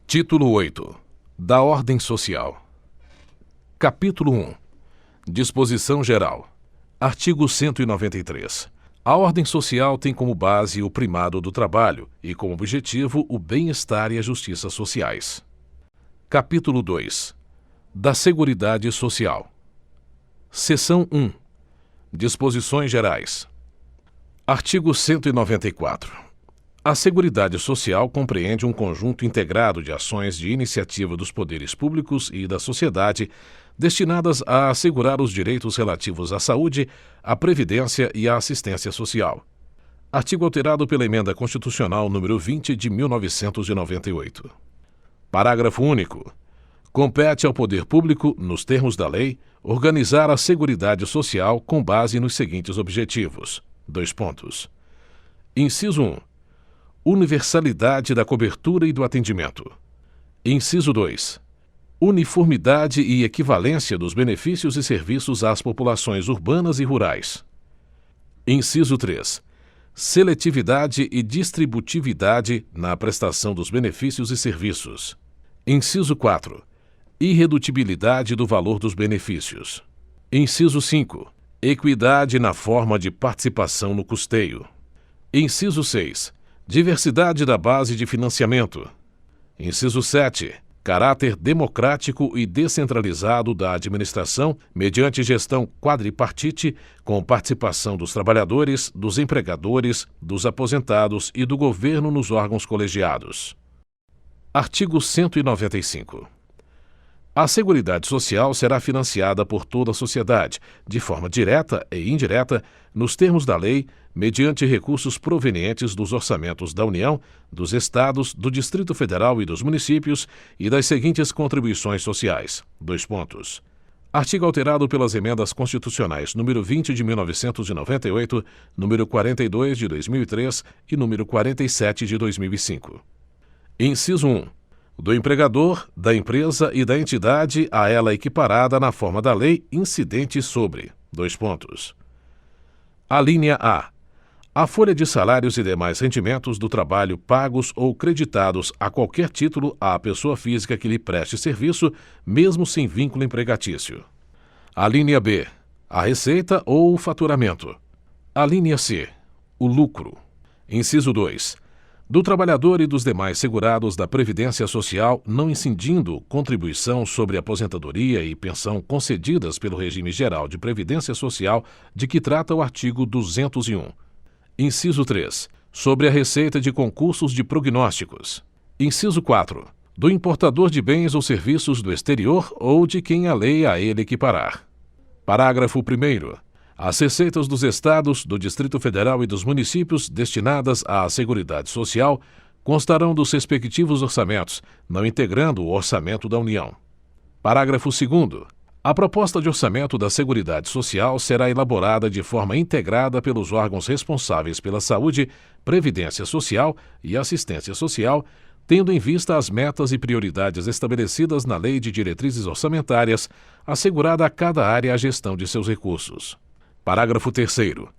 Título 8. Da Ordem Social. Capítulo 1. Disposição Geral. Artigo 193. A ordem social tem como base o primado do trabalho e como objetivo o bem-estar e a justiça sociais. Capítulo 2. Da Seguridade Social. Seção 1. Disposições Gerais. Artigo 194. A Seguridade Social compreende um conjunto integrado de ações de iniciativa dos poderes públicos e da sociedade destinadas a assegurar os direitos relativos à saúde, à previdência e à assistência social. Artigo alterado pela Emenda Constitucional número 20 de 1998. Parágrafo único. Compete ao poder público, nos termos da lei, organizar a Seguridade Social com base nos seguintes objetivos. Inciso 1. Universalidade da cobertura e do atendimento. Inciso 2. Uniformidade e equivalência dos benefícios e serviços às populações urbanas e rurais. Inciso 3. Seletividade e distributividade na prestação dos benefícios e serviços. Inciso 4. Irredutibilidade do valor dos benefícios. Inciso 5. Equidade na forma de participação no custeio. Inciso 6. Diversidade da base de financiamento. Inciso 7. Caráter democrático e descentralizado da administração mediante gestão quadripartite, com participação dos trabalhadores, dos empregadores, dos aposentados e do governo nos órgãos colegiados. Artigo 195. A Seguridade Social será financiada por toda a sociedade, de forma direta e indireta, nos termos da lei, mediante recursos provenientes dos orçamentos da União, dos Estados, do Distrito Federal e dos municípios e das seguintes contribuições sociais. Artigo alterado pelas Emendas Constitucionais número 20 de 1998, número 42 de 2003 e número 47 de 2005. Inciso 1. Do empregador, da empresa e da entidade a ela equiparada na forma da lei incidente sobre: Alínea A. A folha de salários e demais rendimentos do trabalho pagos ou creditados a qualquer título à pessoa física que lhe preste serviço, mesmo sem vínculo empregatício. Alínea B. A receita ou o faturamento. Alínea C. O lucro. Inciso 2. Do trabalhador e dos demais segurados da Previdência Social não incidindo contribuição sobre aposentadoria e pensão concedidas pelo regime geral de Previdência Social de que trata o artigo 201. Inciso 3. Sobre a receita de concursos de prognósticos. Inciso 4. Do importador de bens ou serviços do exterior ou de quem a lei a ele equiparar. Parágrafo 1º. As receitas dos Estados, do Distrito Federal e dos municípios destinadas à Seguridade Social constarão dos respectivos orçamentos, não integrando o orçamento da União. Parágrafo 2º. A proposta de orçamento da Seguridade Social será elaborada de forma integrada pelos órgãos responsáveis pela saúde, previdência social e assistência social, tendo em vista as metas e prioridades estabelecidas na Lei de Diretrizes Orçamentárias, assegurada a cada área a gestão de seus recursos. Parágrafo 3º.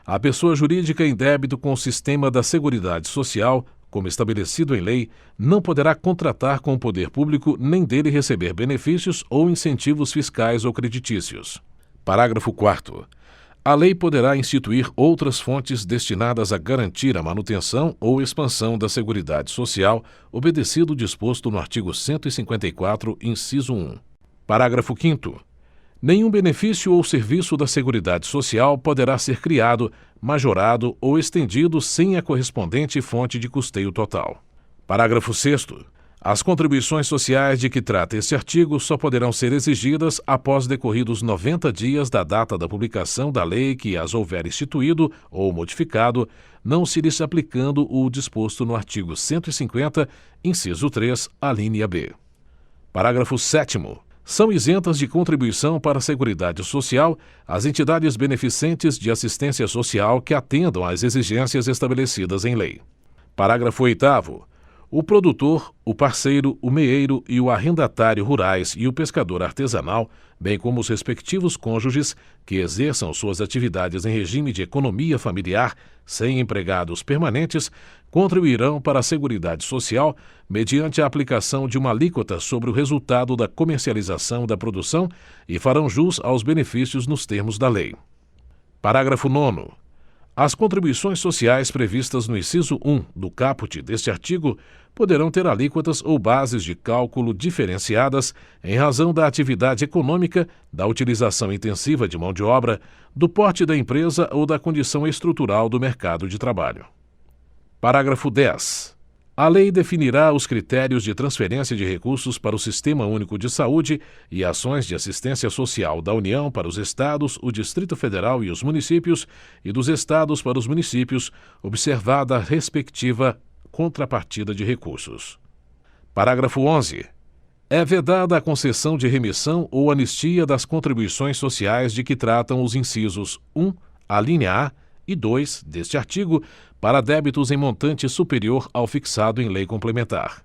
A pessoa jurídica em débito com o sistema da Seguridade Social, como estabelecido em lei, não poderá contratar com o poder público nem dele receber benefícios ou incentivos fiscais ou creditícios. Parágrafo 4º. A lei poderá instituir outras fontes destinadas a garantir a manutenção ou expansão da Seguridade Social, obedecido o disposto no artigo 154, inciso 1. Parágrafo 5º. Nenhum benefício ou serviço da Seguridade Social poderá ser criado, majorado ou estendido sem a correspondente fonte de custeio total. Parágrafo 6º. As contribuições sociais de que trata este artigo só poderão ser exigidas após decorridos 90 dias da data da publicação da lei que as houver instituído ou modificado, não se lhes aplicando o disposto no artigo 150, inciso 3, alínea B. Parágrafo 7º. São isentas de contribuição para a Seguridade Social as entidades beneficentes de assistência social que atendam às exigências estabelecidas em lei. Parágrafo 8º. O produtor, o parceiro, o meeiro e o arrendatário rurais e o pescador artesanal, bem como os respectivos cônjuges que exerçam suas atividades em regime de economia familiar, sem empregados permanentes, contribuirão para a Seguridade Social mediante a aplicação de uma alíquota sobre o resultado da comercialização da produção e farão jus aos benefícios nos termos da lei. Parágrafo 9º. As contribuições sociais previstas no inciso 1 do caput deste artigo poderão ter alíquotas ou bases de cálculo diferenciadas em razão da atividade econômica, da utilização intensiva de mão de obra, do porte da empresa ou da condição estrutural do mercado de trabalho. Parágrafo 10. A lei definirá os critérios de transferência de recursos para o Sistema Único de Saúde e ações de assistência social da União para os Estados, o Distrito Federal e os municípios, e dos Estados para os municípios, observada a respectiva contrapartida de recursos. Parágrafo 11. É vedada a concessão de remissão ou anistia das contribuições sociais de que tratam os incisos 1, a linha A, e 2 deste artigo, para débitos em montante superior ao fixado em lei complementar.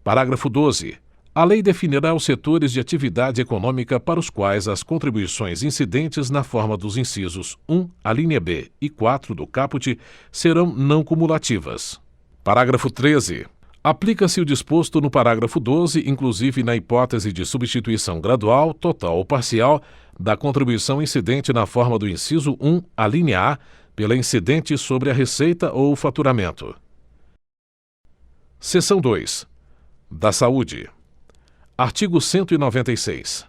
Parágrafo 12. A lei definirá os setores de atividade econômica para os quais as contribuições incidentes na forma dos incisos 1, a linha B e 4 do caput serão não cumulativas. Parágrafo 13. Aplica-se o disposto no parágrafo 12, inclusive na hipótese de substituição gradual, total ou parcial, da contribuição incidente na forma do inciso 1, a linha A, pela incidente sobre a receita ou o faturamento. Seção 2. Da Saúde. Artigo 196.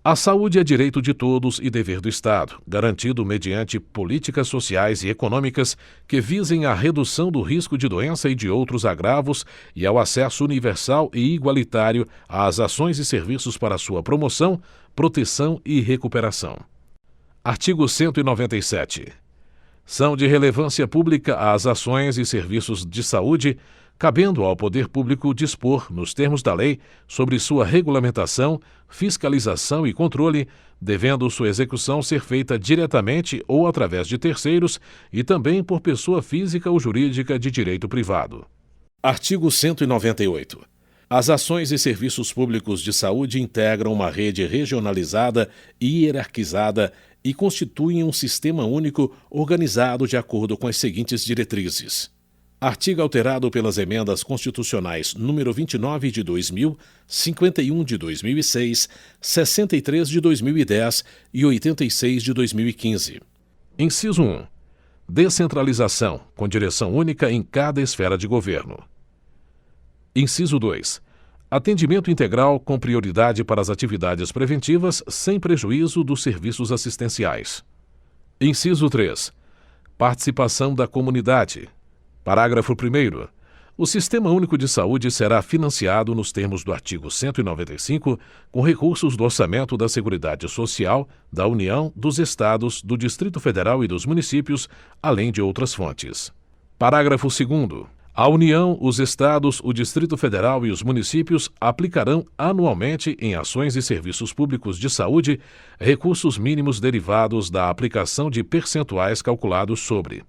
A saúde é direito de todos e dever do Estado, garantido mediante políticas sociais e econômicas que visem à redução do risco de doença e de outros agravos e ao acesso universal e igualitário às ações e serviços para sua promoção, proteção e recuperação. Artigo 197. São de relevância pública as ações e serviços de saúde, cabendo ao poder público dispor, nos termos da lei, sobre sua regulamentação, fiscalização e controle, devendo sua execução ser feita diretamente ou através de terceiros e também por pessoa física ou jurídica de direito privado. Artigo 198. As ações e serviços públicos de saúde integram uma rede regionalizada e hierarquizada e constituem um sistema único organizado de acordo com as seguintes diretrizes. Artigo alterado pelas emendas constitucionais número 29 de 2000, 51 de 2006, 63 de 2010 e 86 de 2015. Inciso 1. Descentralização, com direção única em cada esfera de governo. Inciso 2. Atendimento integral com prioridade para as atividades preventivas, sem prejuízo dos serviços assistenciais. Inciso 3. Participação da comunidade. Parágrafo 1º. O Sistema Único de Saúde será financiado nos termos do artigo 195, com recursos do orçamento da Seguridade Social, da União, dos Estados, do Distrito Federal e dos municípios, além de outras fontes. Parágrafo 2º. A União, os Estados, o Distrito Federal e os municípios aplicarão anualmente em ações e serviços públicos de saúde recursos mínimos derivados da aplicação de percentuais calculados sobre: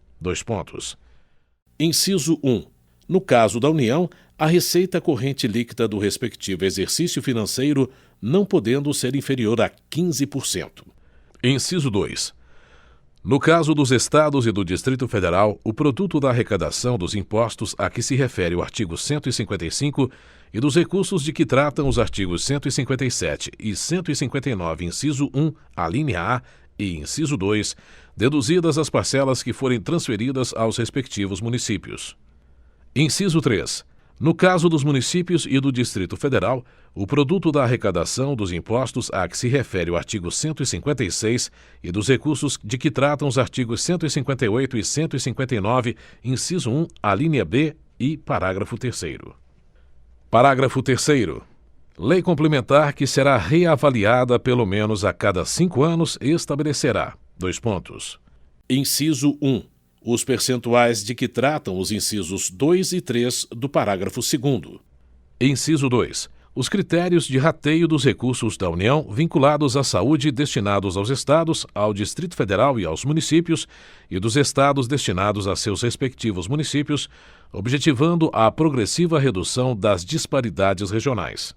Inciso 1. No caso da União, a receita corrente líquida do respectivo exercício financeiro não podendo ser inferior a 15%. Inciso 2. No caso dos Estados e do Distrito Federal, o produto da arrecadação dos impostos a que se refere o artigo 155 e dos recursos de que tratam os artigos 157 e 159, inciso 1, a linha A, e inciso 2, deduzidas as parcelas que forem transferidas aos respectivos municípios. Inciso 3. No caso dos municípios e do Distrito Federal, o produto da arrecadação dos impostos a que se refere o artigo 156 e dos recursos de que tratam os artigos 158 e 159, inciso 1, a linha B e parágrafo 3º. Parágrafo 3º. Lei complementar que será reavaliada pelo menos a cada 5 anos estabelecerá: Inciso 1. Os percentuais de que tratam os incisos 2 e 3 do parágrafo 2º. Inciso 2. os critérios de rateio dos recursos da União vinculados à saúde destinados aos estados, ao Distrito Federal e aos municípios, e dos estados destinados a seus respectivos municípios, objetivando a progressiva redução das disparidades regionais.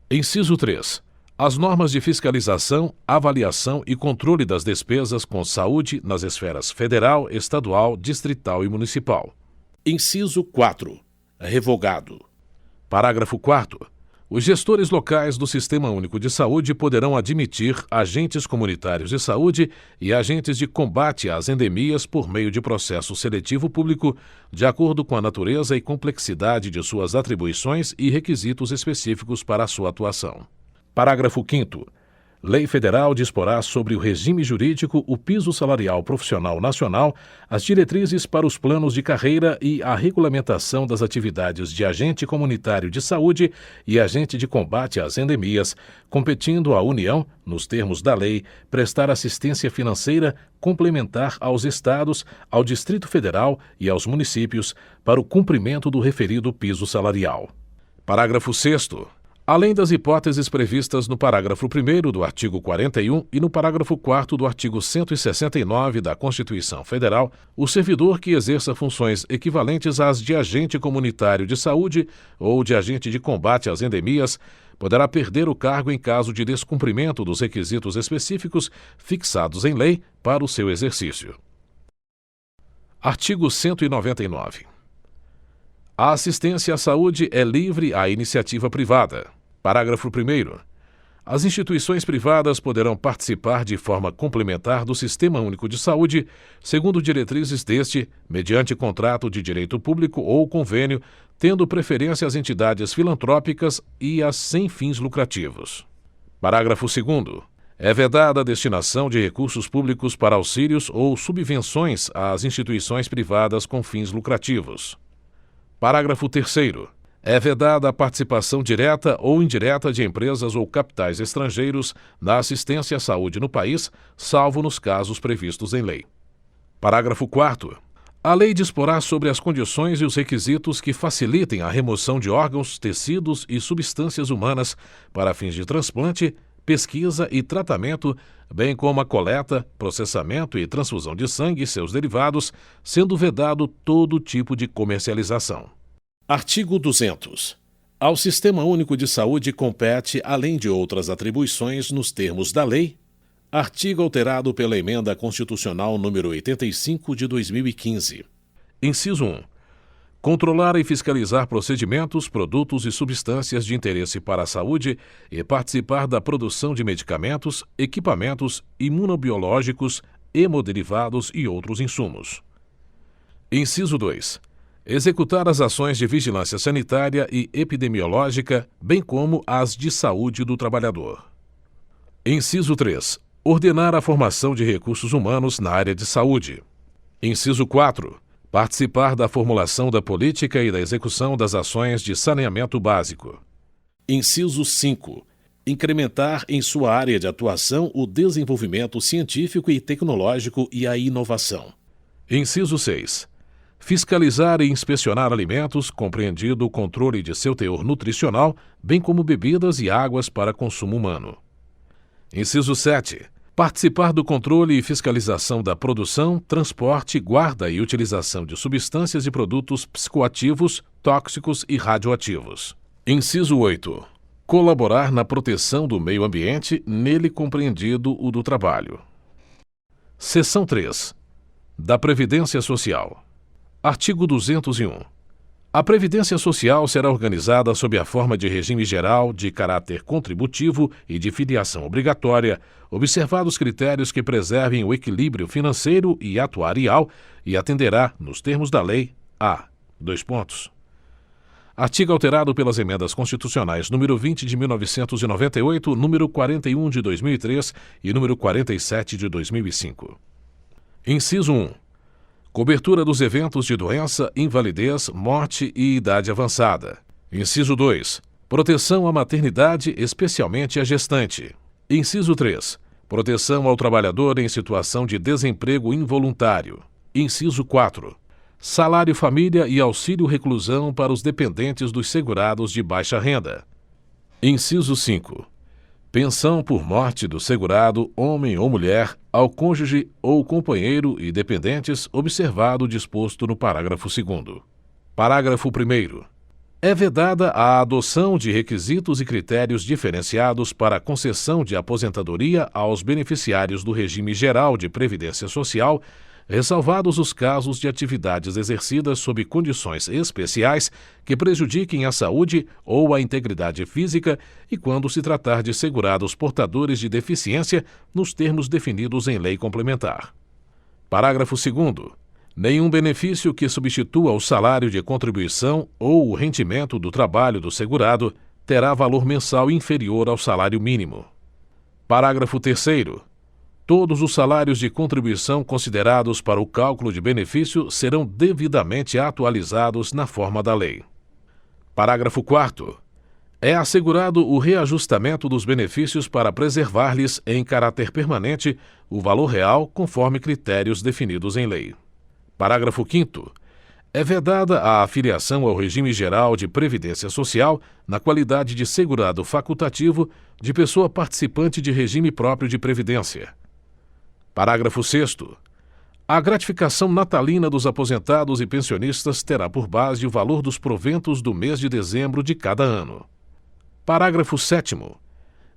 Inciso 3. As normas de fiscalização, avaliação e controle das despesas com saúde nas esferas federal, estadual, distrital e municipal. Inciso 4. Revogado. Parágrafo 4º. Os gestores locais do Sistema Único de Saúde poderão admitir agentes comunitários de saúde e agentes de combate às endemias por meio de processo seletivo público, de acordo com a natureza e complexidade de suas atribuições e requisitos específicos para a sua atuação. Parágrafo 5º. Lei Federal disporá sobre o regime jurídico, o piso salarial profissional nacional, as diretrizes para os planos de carreira e a regulamentação das atividades de agente comunitário de saúde e agente de combate às endemias, competindo à União, nos termos da lei, prestar assistência financeira complementar aos estados, ao Distrito Federal e aos municípios para o cumprimento do referido piso salarial. Parágrafo 6º. Além das hipóteses previstas no parágrafo 1º do artigo 41 e no parágrafo 4º do artigo 169 da Constituição Federal, o servidor que exerça funções equivalentes às de agente comunitário de saúde ou de agente de combate às endemias poderá perder o cargo em caso de descumprimento dos requisitos específicos fixados em lei para o seu exercício. Artigo 199. A assistência à saúde é livre à iniciativa privada. Parágrafo 1º. As instituições privadas poderão participar de forma complementar do Sistema Único de Saúde, segundo diretrizes deste, mediante contrato de direito público ou convênio, tendo preferência às entidades filantrópicas e às sem fins lucrativos. Parágrafo 2º. É vedada a destinação de recursos públicos para auxílios ou subvenções às instituições privadas com fins lucrativos. Parágrafo 3º. É vedada a participação direta ou indireta de empresas ou capitais estrangeiros na assistência à saúde no país, salvo nos casos previstos em lei. Parágrafo 4º. A lei disporá sobre as condições e os requisitos que facilitem a remoção de órgãos, tecidos e substâncias humanas para fins de transplante, pesquisa e tratamento, bem como a coleta, processamento e transfusão de sangue e seus derivados, sendo vedado todo tipo de comercialização. Artigo 200. Ao Sistema Único de Saúde compete, além de outras atribuições nos termos da lei, artigo alterado pela Emenda Constitucional nº 85 de 2015. Inciso 1. Controlar e fiscalizar procedimentos, produtos e substâncias de interesse para a saúde e participar da produção de medicamentos, equipamentos imunobiológicos, hemoderivados e outros insumos. Inciso 2. Executar as ações de vigilância sanitária e epidemiológica, bem como as de saúde do trabalhador. Inciso 3. Ordenar a formação de recursos humanos na área de saúde. Inciso 4. Participar da formulação da política e da execução das ações de saneamento básico. Inciso 5. Incrementar em sua área de atuação o desenvolvimento científico e tecnológico e a inovação. Inciso 6. Fiscalizar e inspecionar alimentos, compreendido o controle de seu teor nutricional, bem como bebidas e águas para consumo humano. Inciso 7. Participar do controle e fiscalização da produção, transporte, guarda e utilização de substâncias e produtos psicoativos, tóxicos e radioativos. Inciso 8. Colaborar na proteção do meio ambiente, nele compreendido o do trabalho. Seção 3. Da Previdência Social. Artigo 201. A Previdência Social será organizada sob a forma de regime geral, de caráter contributivo e de filiação obrigatória, observados critérios que preservem o equilíbrio financeiro e atuarial e atenderá, nos termos da lei, a: Artigo alterado pelas emendas constitucionais número 20 de 1998, número 41 de 2003 e número 47 de 2005. Inciso 1. Cobertura dos eventos de doença, invalidez, morte e idade avançada. Inciso 2. Proteção à maternidade, especialmente à gestante. Inciso 3. Proteção ao trabalhador em situação de desemprego involuntário. Inciso 4. Salário família e auxílio reclusão para os dependentes dos segurados de baixa renda. Inciso 5. Pensão por morte do segurado, homem ou mulher, ao cônjuge ou companheiro e dependentes, observado o disposto no parágrafo 2º. Parágrafo 1º. É vedada a adoção de requisitos e critérios diferenciados para a concessão de aposentadoria aos beneficiários do regime geral de previdência social, ressalvados os casos de atividades exercidas sob condições especiais que prejudiquem a saúde ou a integridade física e quando se tratar de segurados portadores de deficiência, nos termos definidos em lei complementar. Parágrafo 2º. Nenhum benefício que substitua o salário de contribuição ou o rendimento do trabalho do segurado terá valor mensal inferior ao salário mínimo. Parágrafo 3º. Todos os salários de contribuição considerados para o cálculo de benefício serão devidamente atualizados na forma da lei. Parágrafo 4º. É assegurado o reajustamento dos benefícios para preservar-lhes, em caráter permanente, o valor real conforme critérios definidos em lei. Parágrafo 5º. É vedada a afiliação ao regime geral de previdência social, na qualidade de segurado facultativo, de pessoa participante de regime próprio de previdência. Parágrafo 6º. A gratificação natalina dos aposentados e pensionistas terá por base o valor dos proventos do mês de dezembro de cada ano. Parágrafo 7º.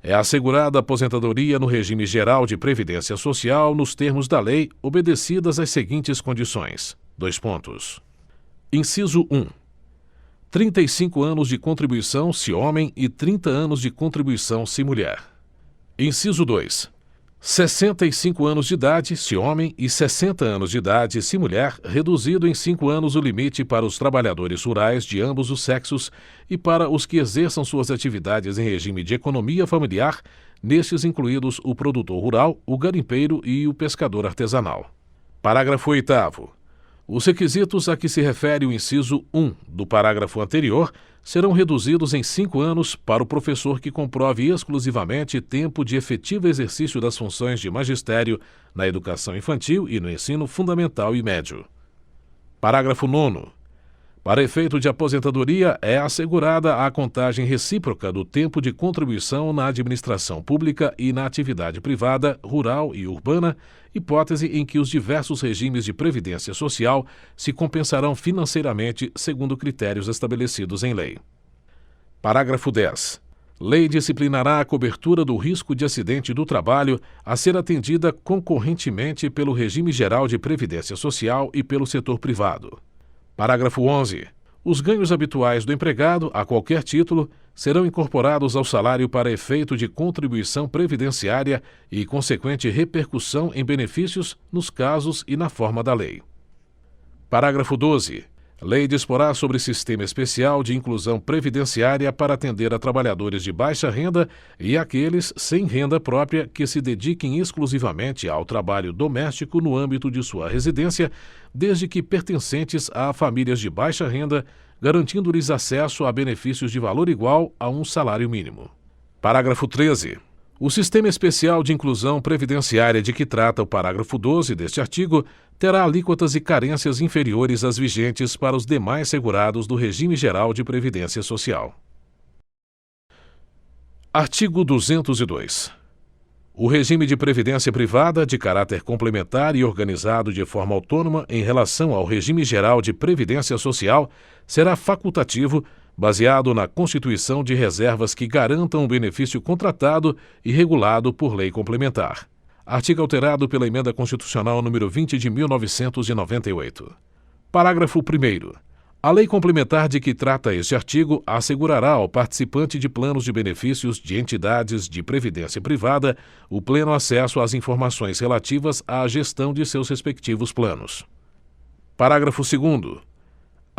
É assegurada a aposentadoria no regime geral de previdência social nos termos da lei, obedecidas as seguintes condições. Inciso 1. 35 anos de contribuição se homem e 30 anos de contribuição se mulher. Inciso 2. 65 anos de idade se homem e 60 anos de idade se mulher, reduzido em 5 anos o limite para os trabalhadores rurais de ambos os sexos e para os que exerçam suas atividades em regime de economia familiar, nestes incluídos o produtor rural, o garimpeiro e o pescador artesanal. Parágrafo 8º. Os requisitos a que se refere o inciso 1 do parágrafo anterior serão reduzidos em 5 anos para o professor que comprove exclusivamente tempo de efetivo exercício das funções de magistério na educação infantil e no ensino fundamental e médio. Parágrafo 9º. Para efeito de aposentadoria, é assegurada a contagem recíproca do tempo de contribuição na administração pública e na atividade privada, rural e urbana, hipótese em que os diversos regimes de previdência social se compensarão financeiramente segundo critérios estabelecidos em lei. Parágrafo 10. Lei disciplinará a cobertura do risco de acidente do trabalho a ser atendida concorrentemente pelo regime geral de previdência social e pelo setor privado. Parágrafo 11. Os ganhos habituais do empregado, a qualquer título, serão incorporados ao salário para efeito de contribuição previdenciária e consequente repercussão em benefícios nos casos e na forma da lei. Parágrafo 12. Lei disporá sobre sistema especial de inclusão previdenciária para atender a trabalhadores de baixa renda e aqueles sem renda própria que se dediquem exclusivamente ao trabalho doméstico no âmbito de sua residência, desde que pertencentes a famílias de baixa renda, garantindo-lhes acesso a benefícios de valor igual a um salário mínimo. Parágrafo 13. O sistema especial de inclusão previdenciária de que trata o parágrafo 12 deste artigo terá alíquotas e carências inferiores às vigentes para os demais segurados do regime geral de previdência social. Artigo 202. O regime de previdência privada, de caráter complementar e organizado de forma autônoma em relação ao regime geral de previdência social, será facultativo, baseado na constituição de reservas que garantam o benefício contratado e regulado por lei complementar. Artigo alterado pela Emenda Constitucional nº 20 de 1998. Parágrafo 1º. A lei complementar de que trata este artigo assegurará ao participante de planos de benefícios de entidades de previdência privada o pleno acesso às informações relativas à gestão de seus respectivos planos. Parágrafo 2º.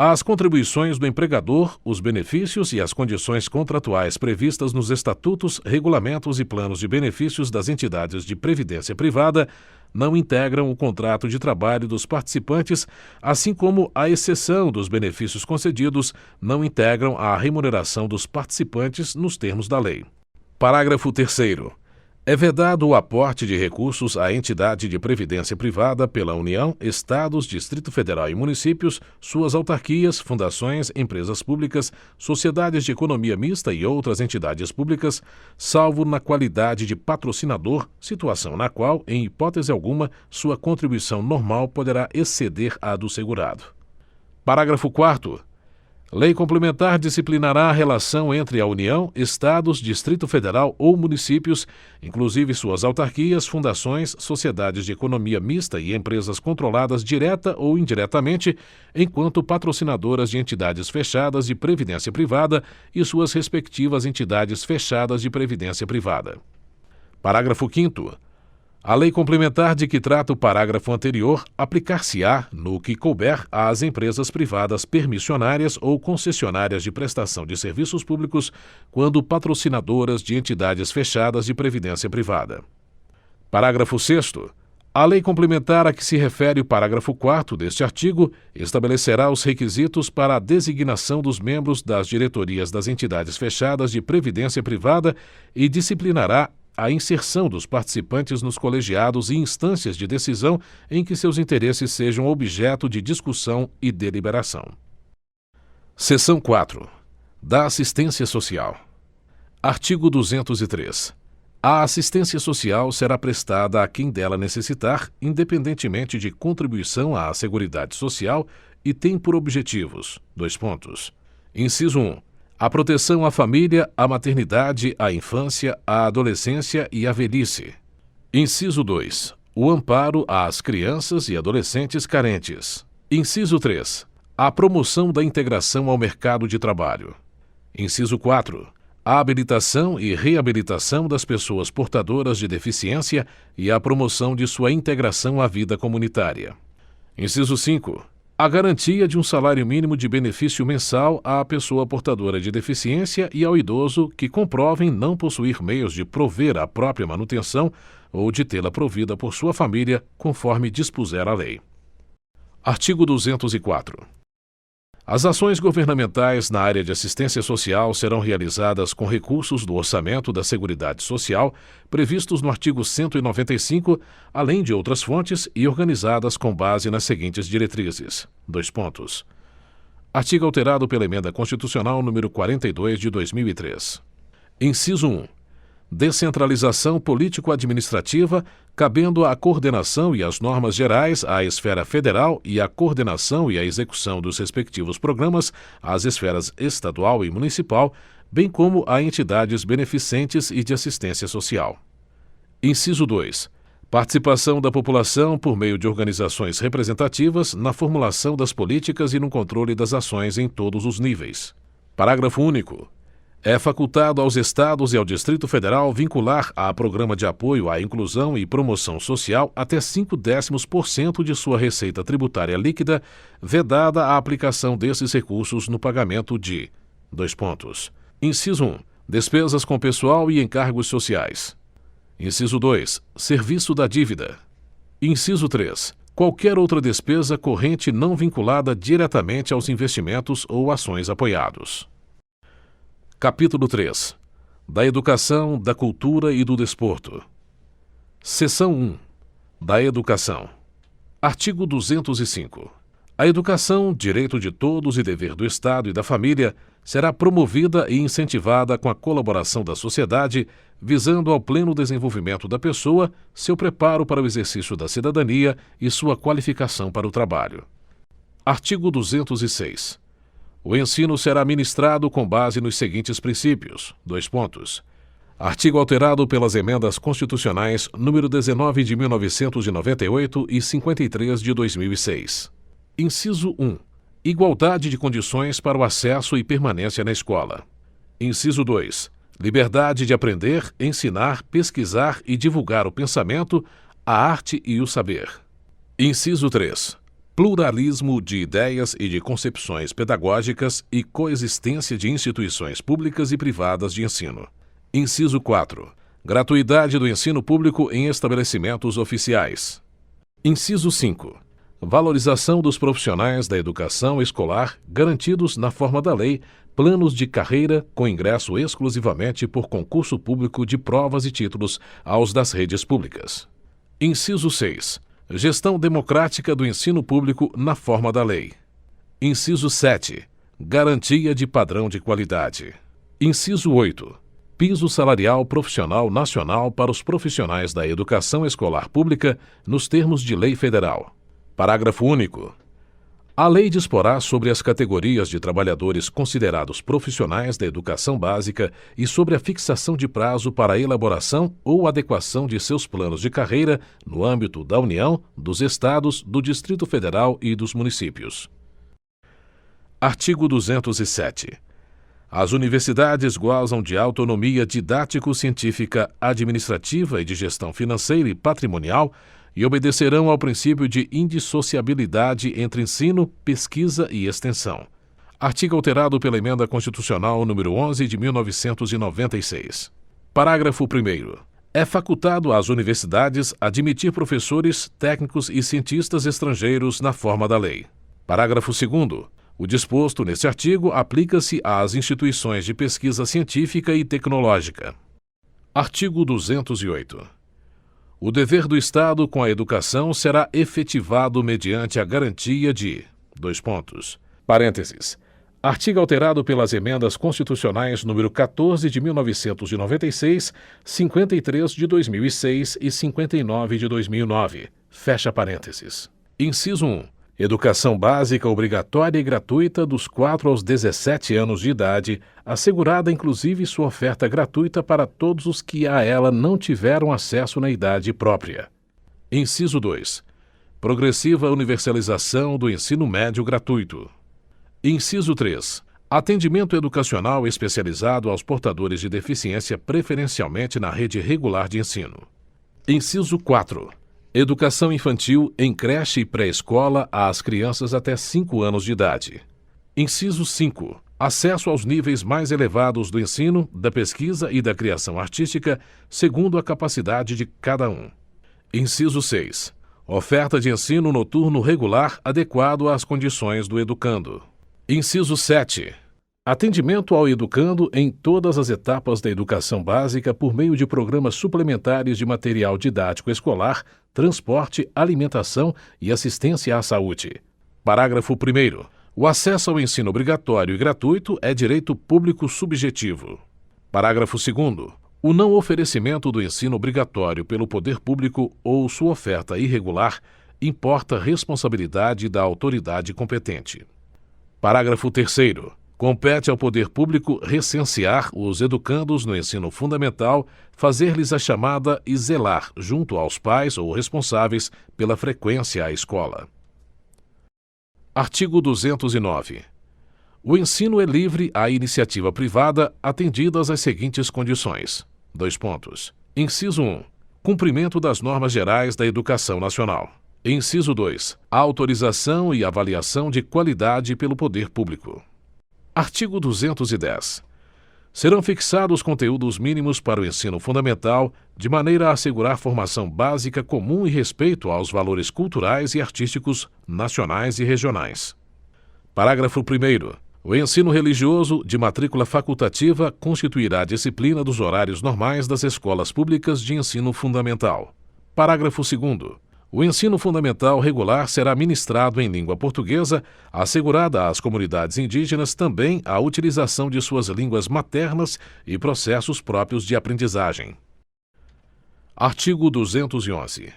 As contribuições do empregador, os benefícios e as condições contratuais previstas nos estatutos, regulamentos e planos de benefícios das entidades de previdência privada não integram o contrato de trabalho dos participantes, assim como, à exceção dos benefícios concedidos, não integram a remuneração dos participantes nos termos da lei. Parágrafo 3º. É vedado o aporte de recursos à entidade de previdência privada pela União, Estados, Distrito Federal e municípios, suas autarquias, fundações, empresas públicas, sociedades de economia mista e outras entidades públicas, salvo na qualidade de patrocinador, situação na qual, em hipótese alguma, sua contribuição normal poderá exceder a do segurado. Parágrafo 4º. Lei complementar disciplinará a relação entre a União, Estados, Distrito Federal ou municípios, inclusive suas autarquias, fundações, sociedades de economia mista e empresas controladas direta ou indiretamente, enquanto patrocinadoras de entidades fechadas de previdência privada e suas respectivas entidades fechadas de previdência privada. Parágrafo 5º. A lei complementar de que trata o parágrafo anterior aplicar-se-á, no que couber, às empresas privadas permissionárias ou concessionárias de prestação de serviços públicos, quando patrocinadoras de entidades fechadas de previdência privada. Parágrafo 6º. A lei complementar a que se refere o parágrafo 4º deste artigo estabelecerá os requisitos para a designação dos membros das diretorias das entidades fechadas de previdência privada e disciplinará a inserção dos participantes nos colegiados e instâncias de decisão em que seus interesses sejam objeto de discussão e deliberação. Seção 4. Da assistência social. Artigo 203. A assistência social será prestada a quem dela necessitar, independentemente de contribuição à Seguridade Social, e tem por objetivos: Inciso 1. A proteção à família, à maternidade, à infância, à adolescência e à velhice. Inciso 2. O amparo às crianças e adolescentes carentes. Inciso 3. A promoção da integração ao mercado de trabalho. Inciso 4. A habilitação e reabilitação das pessoas portadoras de deficiência e a promoção de sua integração à vida comunitária. Inciso 5. A garantia de um salário mínimo de benefício mensal à pessoa portadora de deficiência e ao idoso que comprovem não possuir meios de prover a própria manutenção ou de tê-la provida por sua família, conforme dispuser a lei. Artigo 204. As ações governamentais na área de assistência social serão realizadas com recursos do orçamento da Seguridade Social, previstos no artigo 195, além de outras fontes, e organizadas com base nas seguintes diretrizes. Artigo alterado pela Emenda Constitucional número 42 de 2003. Inciso 1. Descentralização político-administrativa, cabendo a coordenação e as normas gerais à esfera federal e a coordenação e a execução dos respectivos programas às esferas estadual e municipal, bem como a entidades beneficentes e de assistência social. Inciso 2. Participação da população por meio de organizações representativas na formulação das políticas e no controle das ações em todos os níveis. Parágrafo único. É facultado aos Estados e ao Distrito Federal vincular a programa de apoio à inclusão e promoção social até 0,5% de sua receita tributária líquida, vedada a aplicação desses recursos no pagamento de: Inciso 1. Despesas com pessoal e encargos sociais. Inciso 2. Serviço da dívida. Inciso 3. Qualquer outra despesa corrente não vinculada diretamente aos investimentos ou ações apoiados. Capítulo 3. Da Educação, da Cultura e do Desporto. Seção 1. Da Educação. Artigo 205. A educação, direito de todos e dever do Estado e da família, será promovida e incentivada com a colaboração da sociedade, visando ao pleno desenvolvimento da pessoa, seu preparo para o exercício da cidadania e sua qualificação para o trabalho. Artigo 206. O ensino será ministrado com base nos seguintes princípios: Artigo alterado pelas Emendas Constitucionais número 19 de 1998 e 53 de 2006. Inciso 1. Igualdade de condições para o acesso e permanência na escola. Inciso 2. Liberdade de aprender, ensinar, pesquisar e divulgar o pensamento, a arte e o saber. Inciso 3. Pluralismo de ideias e de concepções pedagógicas e coexistência de instituições públicas e privadas de ensino. Inciso 4. Gratuidade do ensino público em estabelecimentos oficiais. Inciso 5. Valorização dos profissionais da educação escolar garantidos na forma da lei, planos de carreira com ingresso exclusivamente por concurso público de provas e títulos aos das redes públicas. Inciso 6. Gestão democrática do ensino público na forma da lei. Inciso 7. Garantia de padrão de qualidade. Inciso 8. Piso salarial profissional nacional para os profissionais da educação escolar pública nos termos de lei federal. Parágrafo único. A lei disporá sobre as categorias de trabalhadores considerados profissionais da educação básica e sobre a fixação de prazo para a elaboração ou adequação de seus planos de carreira no âmbito da União, dos Estados, do Distrito Federal e dos municípios. Artigo 207. As universidades gozam de autonomia didático-científica, administrativa e de gestão financeira e patrimonial e obedecerão ao princípio de indissociabilidade entre ensino, pesquisa e extensão. Artigo alterado pela Emenda Constitucional número 11 de 1996. Parágrafo 1º. É facultado às universidades admitir professores, técnicos e cientistas estrangeiros na forma da lei. Parágrafo 2º. O disposto neste artigo aplica-se às instituições de pesquisa científica e tecnológica. Artigo 208. O dever do Estado com a educação será efetivado mediante a garantia de: parênteses. Artigo alterado pelas emendas constitucionais número 14 de 1996, 53 de 2006 e 59 de 2009. Fecha parênteses. Inciso 1. Educação básica obrigatória e gratuita dos 4 aos 17 anos de idade, assegurada inclusive sua oferta gratuita para todos os que a ela não tiveram acesso na idade própria. Inciso 2. Progressiva universalização do ensino médio gratuito. Inciso 3. Atendimento educacional especializado aos portadores de deficiência preferencialmente na rede regular de ensino. Inciso 4. Educação infantil em creche e pré-escola às crianças até 5 anos de idade. Inciso 5. Acesso aos níveis mais elevados do ensino, da pesquisa e da criação artística, segundo a capacidade de cada um. Inciso 6. Oferta de ensino noturno regular adequado às condições do educando. Inciso 7. Atendimento ao educando em todas as etapas da educação básica por meio de programas suplementares de material didático escolar, transporte, alimentação e assistência à saúde. Parágrafo 1º. O acesso ao ensino obrigatório e gratuito é direito público subjetivo. Parágrafo 2º. O não oferecimento do ensino obrigatório pelo poder público ou sua oferta irregular importa responsabilidade da autoridade competente. Parágrafo 3º. Compete ao poder público recensear os educandos no ensino fundamental, fazer-lhes a chamada e zelar, junto aos pais ou responsáveis, pela frequência à escola. Artigo 209. O ensino é livre à iniciativa privada, atendidas as seguintes condições. Inciso 1. Cumprimento das normas gerais da educação nacional. Inciso 2. Autorização e avaliação de qualidade pelo poder público. Artigo 210. Serão fixados conteúdos mínimos para o ensino fundamental, de maneira a assegurar formação básica comum e respeito aos valores culturais e artísticos nacionais e regionais. Parágrafo 1º. O ensino religioso, de matrícula facultativa, constituirá a disciplina dos horários normais das escolas públicas de ensino fundamental. Parágrafo 2º. O ensino fundamental regular será ministrado em língua portuguesa, assegurada às comunidades indígenas também a utilização de suas línguas maternas e processos próprios de aprendizagem. Artigo 211.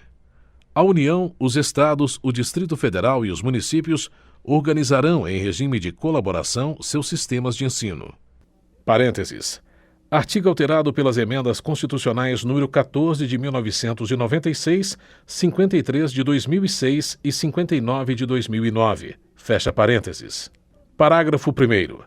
A União, os Estados, o Distrito Federal e os municípios organizarão em regime de colaboração seus sistemas de ensino. Parênteses. Artigo alterado pelas emendas constitucionais número 14 de 1996, 53 de 2006 e 59 de 2009. Fecha parênteses. Parágrafo 1º.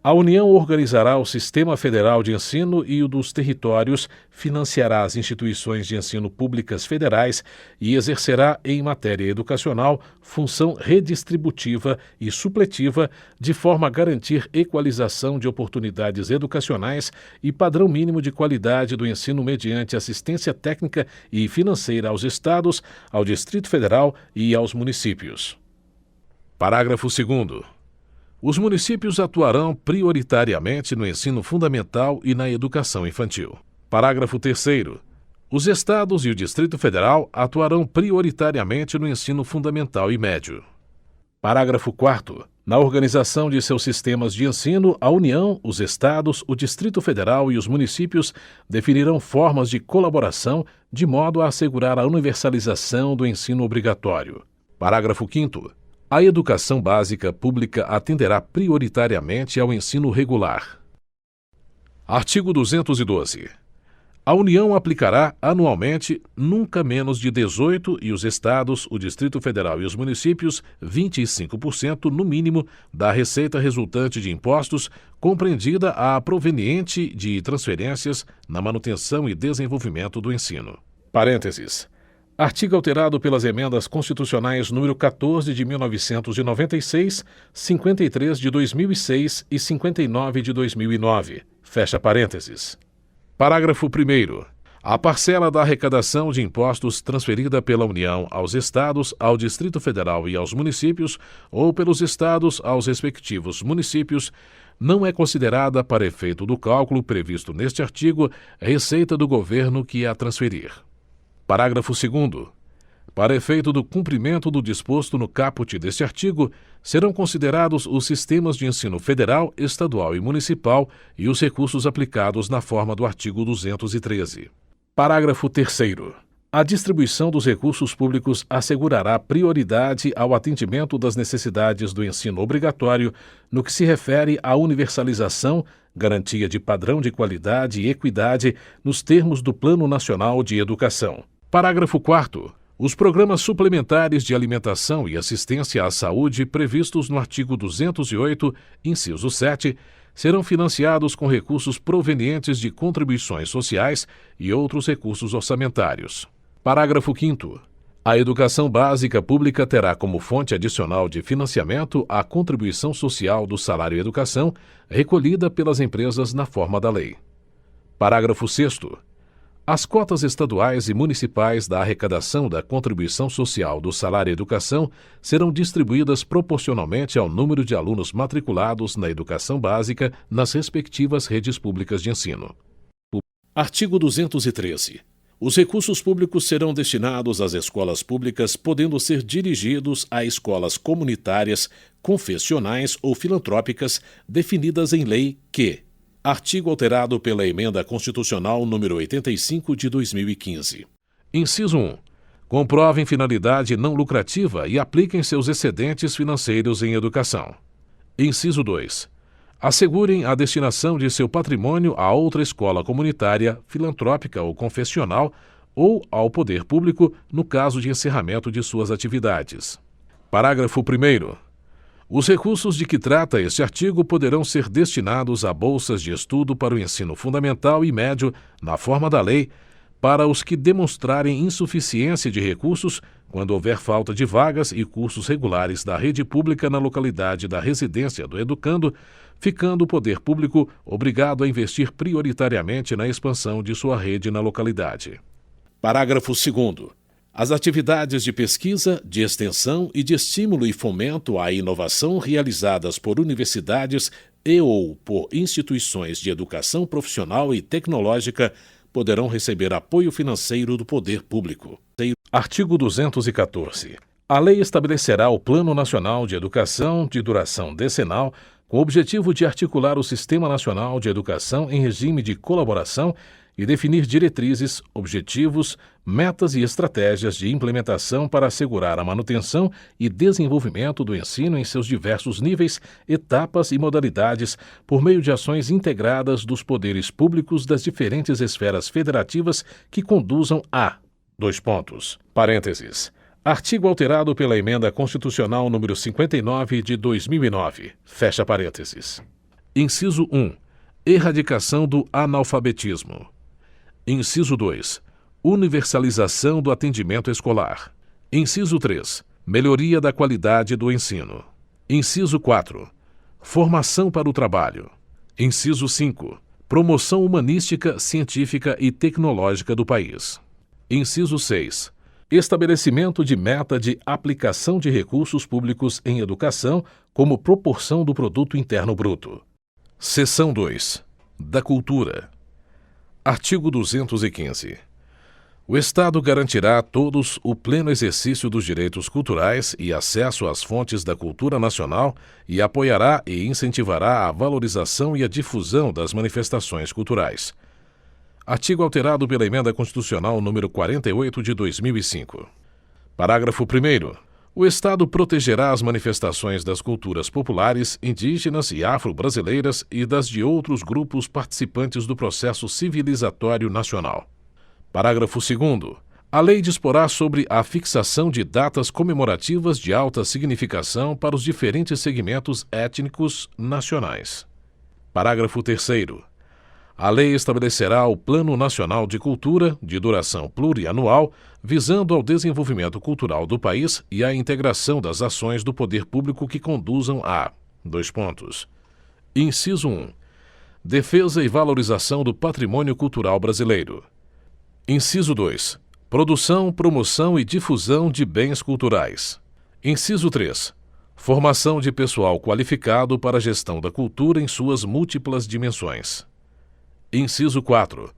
A União organizará o Sistema Federal de Ensino e o dos territórios, financiará as instituições de ensino públicas federais e exercerá, em matéria educacional, função redistributiva e supletiva, de forma a garantir equalização de oportunidades educacionais e padrão mínimo de qualidade do ensino mediante assistência técnica e financeira aos estados, ao Distrito Federal e aos municípios. Parágrafo 2º. Os municípios atuarão prioritariamente no ensino fundamental e na educação infantil. Parágrafo 3º. Os estados e o Distrito Federal atuarão prioritariamente no ensino fundamental e médio. Parágrafo 4º. Na organização de seus sistemas de ensino, a União, os estados, o Distrito Federal e os municípios definirão formas de colaboração de modo a assegurar a universalização do ensino obrigatório. Parágrafo 5º. A educação básica pública atenderá prioritariamente ao ensino regular. Artigo 212. A União aplicará anualmente nunca menos de 18% e os estados, o Distrito Federal e os municípios 25% no mínimo da receita resultante de impostos, compreendida a proveniente de transferências na manutenção e desenvolvimento do ensino. Parênteses. Artigo alterado pelas emendas constitucionais número 14 de 1996, 53 de 2006 e 59 de 2009. Fecha parênteses. Parágrafo 1º. A parcela da arrecadação de impostos transferida pela União aos estados, ao Distrito Federal e aos municípios, ou pelos estados aos respectivos municípios, não é considerada, para efeito do cálculo previsto neste artigo, receita do governo que a transferir. Parágrafo 2º. Para efeito do cumprimento do disposto no caput deste artigo, serão considerados os sistemas de ensino federal, estadual e municipal e os recursos aplicados na forma do artigo 213. Parágrafo 3º. A distribuição dos recursos públicos assegurará prioridade ao atendimento das necessidades do ensino obrigatório no que se refere à universalização, garantia de padrão de qualidade e equidade nos termos do Plano Nacional de Educação. Parágrafo 4º. Os programas suplementares de alimentação e assistência à saúde previstos no artigo 208, inciso 7, serão financiados com recursos provenientes de contribuições sociais e outros recursos orçamentários. Parágrafo 5º. A educação básica pública terá como fonte adicional de financiamento a contribuição social do salário-educação, recolhida pelas empresas na forma da lei. Parágrafo 6º. As cotas estaduais e municipais da arrecadação da contribuição social do salário-educação serão distribuídas proporcionalmente ao número de alunos matriculados na educação básica nas respectivas redes públicas de ensino. Artigo 213. Os recursos públicos serão destinados às escolas públicas, podendo ser dirigidos a escolas comunitárias, confessionais ou filantrópicas definidas em lei que: artigo alterado pela Emenda Constitucional número 85 de 2015. Inciso 1. Comprovem finalidade não lucrativa e apliquem seus excedentes financeiros em educação. Inciso 2. Assegurem a destinação de seu patrimônio a outra escola comunitária, filantrópica ou confessional ou ao poder público no caso de encerramento de suas atividades. Parágrafo 1º. Os recursos de que trata este artigo poderão ser destinados a bolsas de estudo para o ensino fundamental e médio, na forma da lei, para os que demonstrarem insuficiência de recursos quando houver falta de vagas e cursos regulares da rede pública na localidade da residência do educando, ficando o poder público obrigado a investir prioritariamente na expansão de sua rede na localidade. Parágrafo 2º. As atividades de pesquisa, de extensão e de estímulo e fomento à inovação realizadas por universidades e/ou por instituições de educação profissional e tecnológica poderão receber apoio financeiro do poder público. Artigo 214. A lei estabelecerá o Plano Nacional de Educação de duração decenal, com o objetivo de articular o Sistema Nacional de Educação em regime de colaboração e definir diretrizes, objetivos, metas e estratégias de implementação para assegurar a manutenção e desenvolvimento do ensino em seus diversos níveis, etapas e modalidades, por meio de ações integradas dos poderes públicos das diferentes esferas federativas que conduzam a: parênteses. Artigo alterado pela Emenda Constitucional número 59 de 2009. Fecha parênteses. Inciso 1. Erradicação do analfabetismo. Inciso 2. Universalização do atendimento escolar. Inciso 3. Melhoria da qualidade do ensino. Inciso 4. Formação para o trabalho. Inciso 5. Promoção humanística, científica e tecnológica do país. Inciso 6. Estabelecimento de meta de aplicação de recursos públicos em educação como proporção do produto interno bruto. Seção 2. Da Cultura. Artigo 215. O Estado garantirá a todos o pleno exercício dos direitos culturais e acesso às fontes da cultura nacional e apoiará e incentivará a valorização e a difusão das manifestações culturais. Artigo alterado pela Emenda Constitucional número 48 de 2005. Parágrafo 1º. O Estado protegerá as manifestações das culturas populares, indígenas e afro-brasileiras e das de outros grupos participantes do processo civilizatório nacional. Parágrafo 2º. A lei disporá sobre a fixação de datas comemorativas de alta significação para os diferentes segmentos étnicos nacionais. Parágrafo 3º. A lei estabelecerá o Plano Nacional de Cultura, de duração plurianual, visando ao desenvolvimento cultural do país e à integração das ações do poder público que conduzam a: Inciso 1. Defesa e valorização do patrimônio cultural brasileiro. Inciso 2. Produção, promoção e difusão de bens culturais. Inciso 3. Formação de pessoal qualificado para a gestão da cultura em suas múltiplas dimensões. Inciso 4.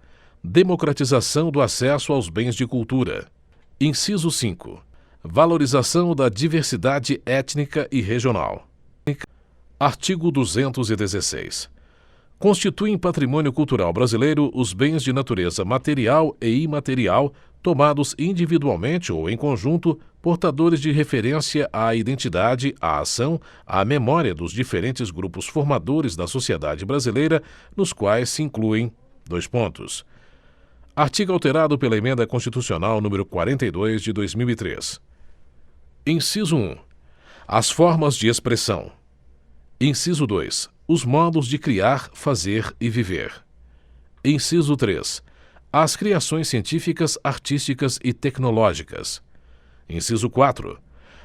Democratização do acesso aos bens de cultura. Inciso 5. Valorização da diversidade étnica e regional. Artigo 216. Constituem patrimônio cultural brasileiro os bens de natureza material e imaterial, tomados individualmente ou em conjunto, portadores de referência à identidade, à ação, à memória dos diferentes grupos formadores da sociedade brasileira, nos quais se incluem: Artigo alterado pela Emenda Constitucional número 42 de 2003. Inciso 1. As formas de expressão. Inciso 2. Os modos de criar, fazer e viver. Inciso 3. As criações científicas, artísticas e tecnológicas. Inciso 4.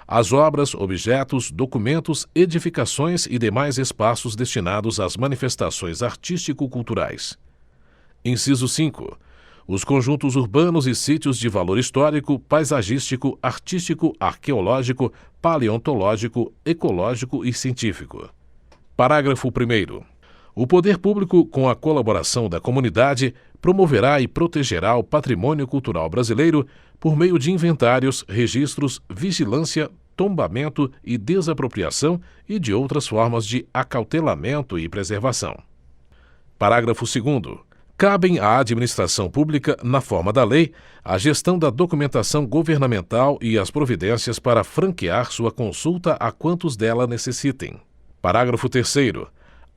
As obras, objetos, documentos, edificações e demais espaços destinados às manifestações artístico-culturais. Inciso 5. Os conjuntos urbanos e sítios de valor histórico, paisagístico, artístico, arqueológico, paleontológico, ecológico e científico. Parágrafo 1º. O poder público, com a colaboração da comunidade, promoverá e protegerá o patrimônio cultural brasileiro por meio de inventários, registros, vigilância, tombamento e desapropriação e de outras formas de acautelamento e preservação. Parágrafo 2º. Cabem à administração pública, na forma da lei, a gestão da documentação governamental e as providências para franquear sua consulta a quantos dela necessitem. Parágrafo 3º.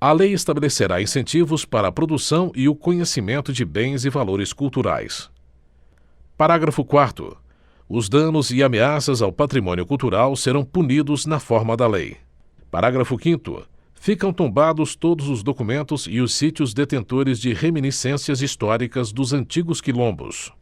A lei estabelecerá incentivos para a produção e o conhecimento de bens e valores culturais. Parágrafo 4º. Os danos e ameaças ao patrimônio cultural serão punidos na forma da lei. Parágrafo 5º. Ficam tombados todos os documentos e os sítios detentores de reminiscências históricas dos antigos quilombos.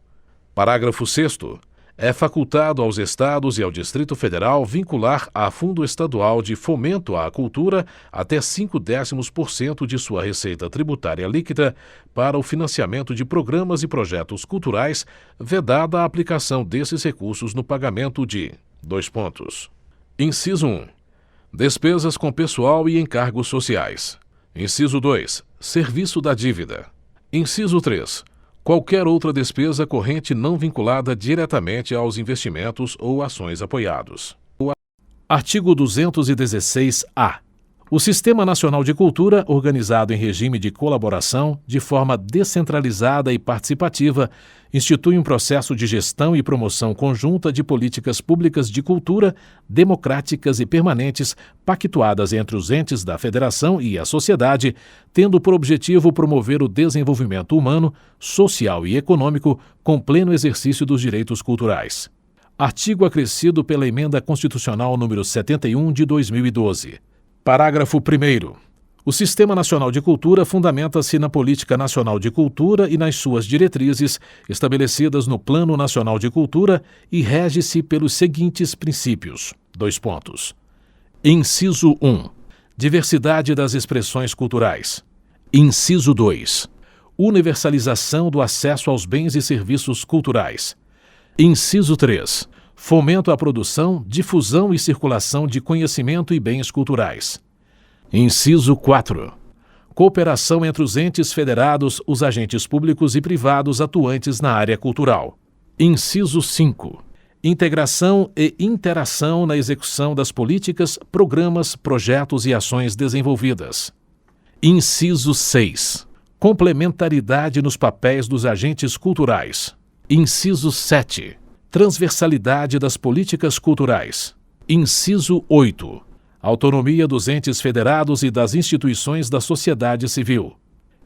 Parágrafo 6º. É facultado aos Estados e ao Distrito Federal vincular a Fundo Estadual de Fomento à Cultura até 0,5% de sua receita tributária líquida para o financiamento de programas e projetos culturais, vedada a aplicação desses recursos no pagamento de: Inciso 1. Despesas com pessoal e encargos sociais. Inciso 2. Serviço da dívida. Inciso 3. Qualquer outra despesa corrente não vinculada diretamente aos investimentos ou ações apoiados. Artigo 216-A. O Sistema Nacional de Cultura, organizado em regime de colaboração, de forma descentralizada e participativa, institui um processo de gestão e promoção conjunta de políticas públicas de cultura, democráticas e permanentes, pactuadas entre os entes da Federação e a sociedade, tendo por objetivo promover o desenvolvimento humano, social e econômico, com pleno exercício dos direitos culturais. Artigo acrescido pela Emenda Constitucional número 71 de 2012. Parágrafo 1º. O Sistema Nacional de Cultura fundamenta-se na Política Nacional de Cultura e nas suas diretrizes, estabelecidas no Plano Nacional de Cultura, e rege-se pelos seguintes princípios. Inciso 1. Diversidade das expressões culturais. Inciso 2. Universalização do acesso aos bens e serviços culturais. Inciso 3. Fomento à produção, difusão e circulação de conhecimento e bens culturais. Inciso 4. Cooperação entre os entes federados, os agentes públicos e privados atuantes na área cultural. Inciso 5. Integração e interação na execução das políticas, programas, projetos e ações desenvolvidas. Inciso 6. Complementaridade nos papéis dos agentes culturais. Inciso 7. Transversalidade das políticas culturais. Inciso 8. Autonomia dos entes federados e das instituições da sociedade civil.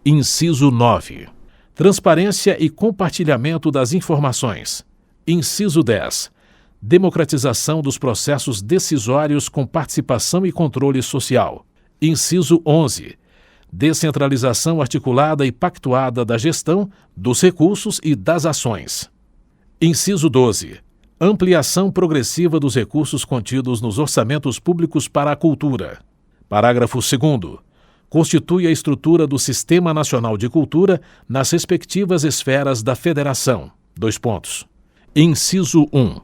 Inciso 9. Transparência e compartilhamento das informações. Inciso 10. Democratização dos processos decisórios com participação e controle social. Inciso 11. Descentralização articulada e pactuada da gestão, dos recursos e das ações. Inciso 12. Ampliação progressiva dos recursos contidos nos orçamentos públicos para a cultura. Parágrafo 2º. Constitui a estrutura do Sistema Nacional de Cultura nas respectivas esferas da Federação. Inciso 1.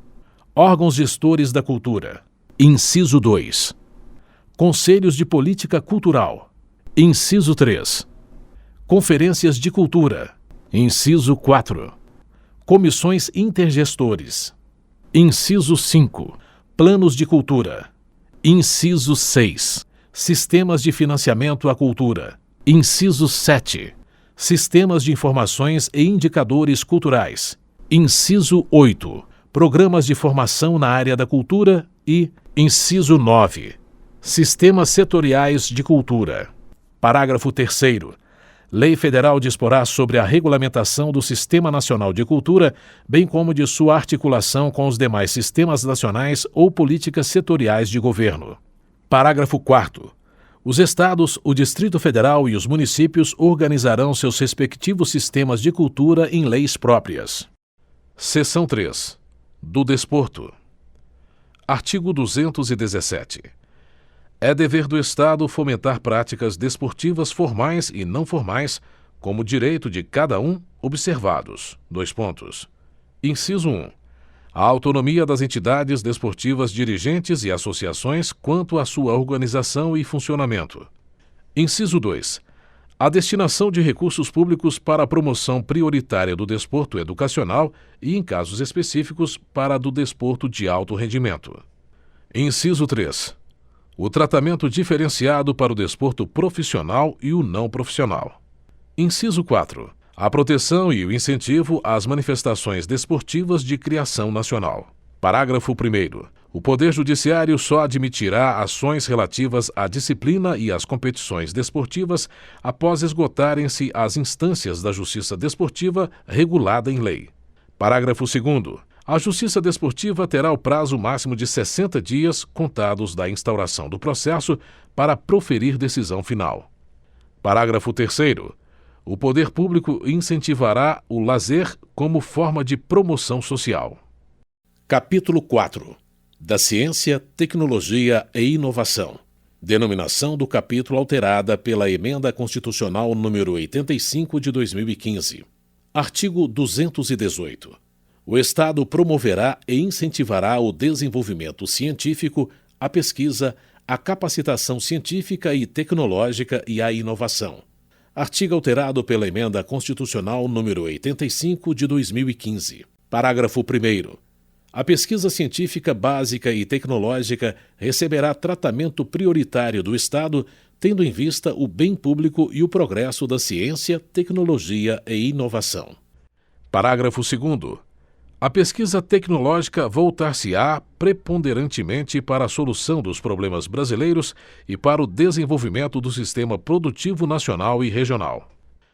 Órgãos gestores da cultura. Inciso 2. Conselhos de Política Cultural. Inciso 3. Conferências de Cultura. Inciso 4. Comissões intergestores. Inciso 5. Planos de cultura. Inciso 6. Sistemas de financiamento à cultura. Inciso 7. Sistemas de informações e indicadores culturais. Inciso 8. Programas de formação na área da cultura e inciso 9. Sistemas setoriais de cultura. Parágrafo 3º. Lei Federal disporá sobre a regulamentação do Sistema Nacional de Cultura, bem como de sua articulação com os demais sistemas nacionais ou políticas setoriais de governo. Parágrafo 4º. Os estados, o Distrito Federal e os municípios organizarão seus respectivos sistemas de cultura em leis próprias. Seção 3. Do desporto. Artigo 217. É dever do Estado fomentar práticas desportivas formais e não formais, como direito de cada um, observados. Inciso 1. A autonomia das entidades desportivas dirigentes e associações quanto à sua organização e funcionamento. Inciso 2. A destinação de recursos públicos para a promoção prioritária do desporto educacional e, em casos específicos, para a do desporto de alto rendimento. Inciso 3. O tratamento diferenciado para o desporto profissional e o não profissional. Inciso 4. A proteção e o incentivo às manifestações desportivas de criação nacional. Parágrafo 1º. O Poder Judiciário só admitirá ações relativas à disciplina e às competições desportivas após esgotarem-se as instâncias da Justiça Desportiva regulada em lei. Parágrafo 2º. A Justiça Desportiva terá o prazo máximo de 60 dias, contados da instauração do processo, para proferir decisão final. Parágrafo 3º. O poder público incentivará o lazer como forma de promoção social. Capítulo 4. Da Ciência, Tecnologia e Inovação. Denominação do capítulo alterada pela Emenda Constitucional número 85 de 2015. Artigo 218. O Estado promoverá e incentivará o desenvolvimento científico, a pesquisa, a capacitação científica e tecnológica e a inovação. Artigo alterado pela Emenda Constitucional número 85 de 2015. Parágrafo 1º. A pesquisa científica básica e tecnológica receberá tratamento prioritário do Estado, tendo em vista o bem público e o progresso da ciência, tecnologia e inovação. Parágrafo 2º. A pesquisa tecnológica voltar-se-á preponderantemente para a solução dos problemas brasileiros e para o desenvolvimento do sistema produtivo nacional e regional.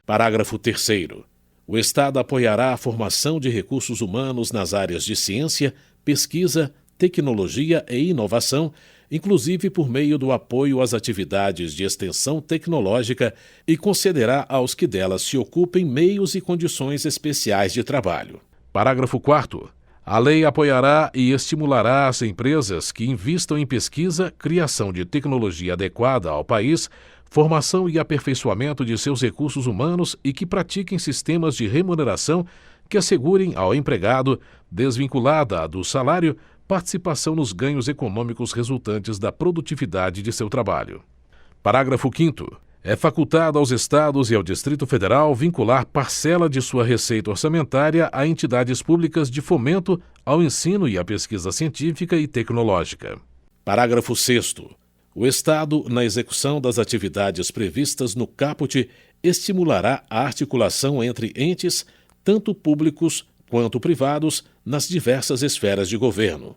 Parágrafo 3º. O Estado apoiará a formação de recursos humanos nas áreas de ciência, pesquisa, tecnologia e inovação, inclusive por meio do apoio às atividades de extensão tecnológica, e concederá aos que delas se ocupem meios e condições especiais de trabalho. Parágrafo 4º. A lei apoiará e estimulará as empresas que invistam em pesquisa, criação de tecnologia adequada ao país, formação e aperfeiçoamento de seus recursos humanos e que pratiquem sistemas de remuneração que assegurem ao empregado, desvinculada do salário, participação nos ganhos econômicos resultantes da produtividade de seu trabalho. Parágrafo 5º. É facultado aos Estados e ao Distrito Federal vincular parcela de sua receita orçamentária a entidades públicas de fomento ao ensino e à pesquisa científica e tecnológica. Parágrafo 6º. O Estado, na execução das atividades previstas no caput, estimulará a articulação entre entes, tanto públicos quanto privados, nas diversas esferas de governo.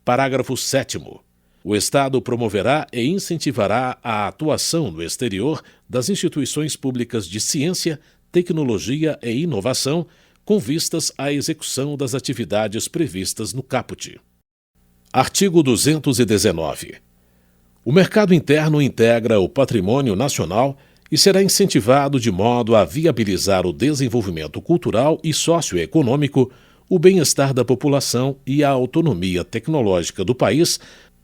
Parágrafo 7º. O Estado promoverá e incentivará a atuação no exterior das instituições públicas de ciência, tecnologia e inovação, com vistas à execução das atividades previstas no caput. Artigo 219. O mercado interno integra o patrimônio nacional e será incentivado de modo a viabilizar o desenvolvimento cultural e socioeconômico, o bem-estar da população e a autonomia tecnológica do país,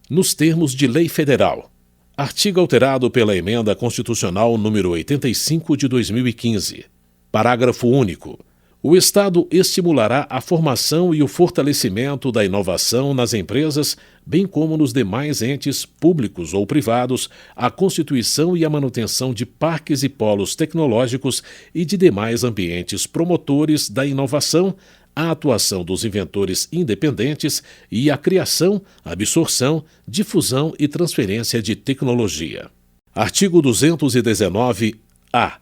nos termos de lei federal. Artigo alterado pela Emenda Constitucional número 85 de 2015. Parágrafo único. O Estado estimulará a formação e o fortalecimento da inovação nas empresas, bem como nos demais entes públicos ou privados, a constituição e a manutenção de parques e polos tecnológicos e de demais ambientes promotores da inovação, a atuação dos inventores independentes e a criação, absorção, difusão e transferência de tecnologia. Artigo 219-A.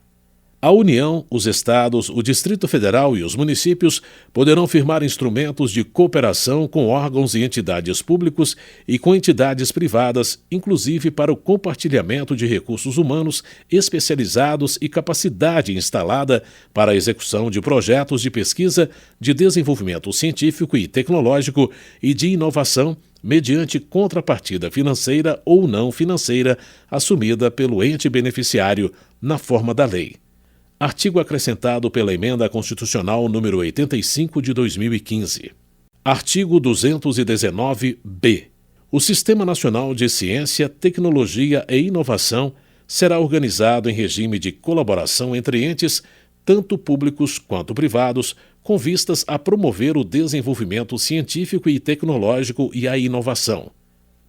A União, os Estados, o Distrito Federal e os municípios poderão firmar instrumentos de cooperação com órgãos e entidades públicos e com entidades privadas, inclusive para o compartilhamento de recursos humanos especializados e capacidade instalada para a execução de projetos de pesquisa, de desenvolvimento científico e tecnológico e de inovação, mediante contrapartida financeira ou não financeira assumida pelo ente beneficiário na forma da lei. Artigo acrescentado pela Emenda Constitucional número 85 de 2015. Artigo 219-B. O Sistema Nacional de Ciência, Tecnologia e Inovação será organizado em regime de colaboração entre entes, tanto públicos quanto privados, com vistas a promover o desenvolvimento científico e tecnológico e a inovação.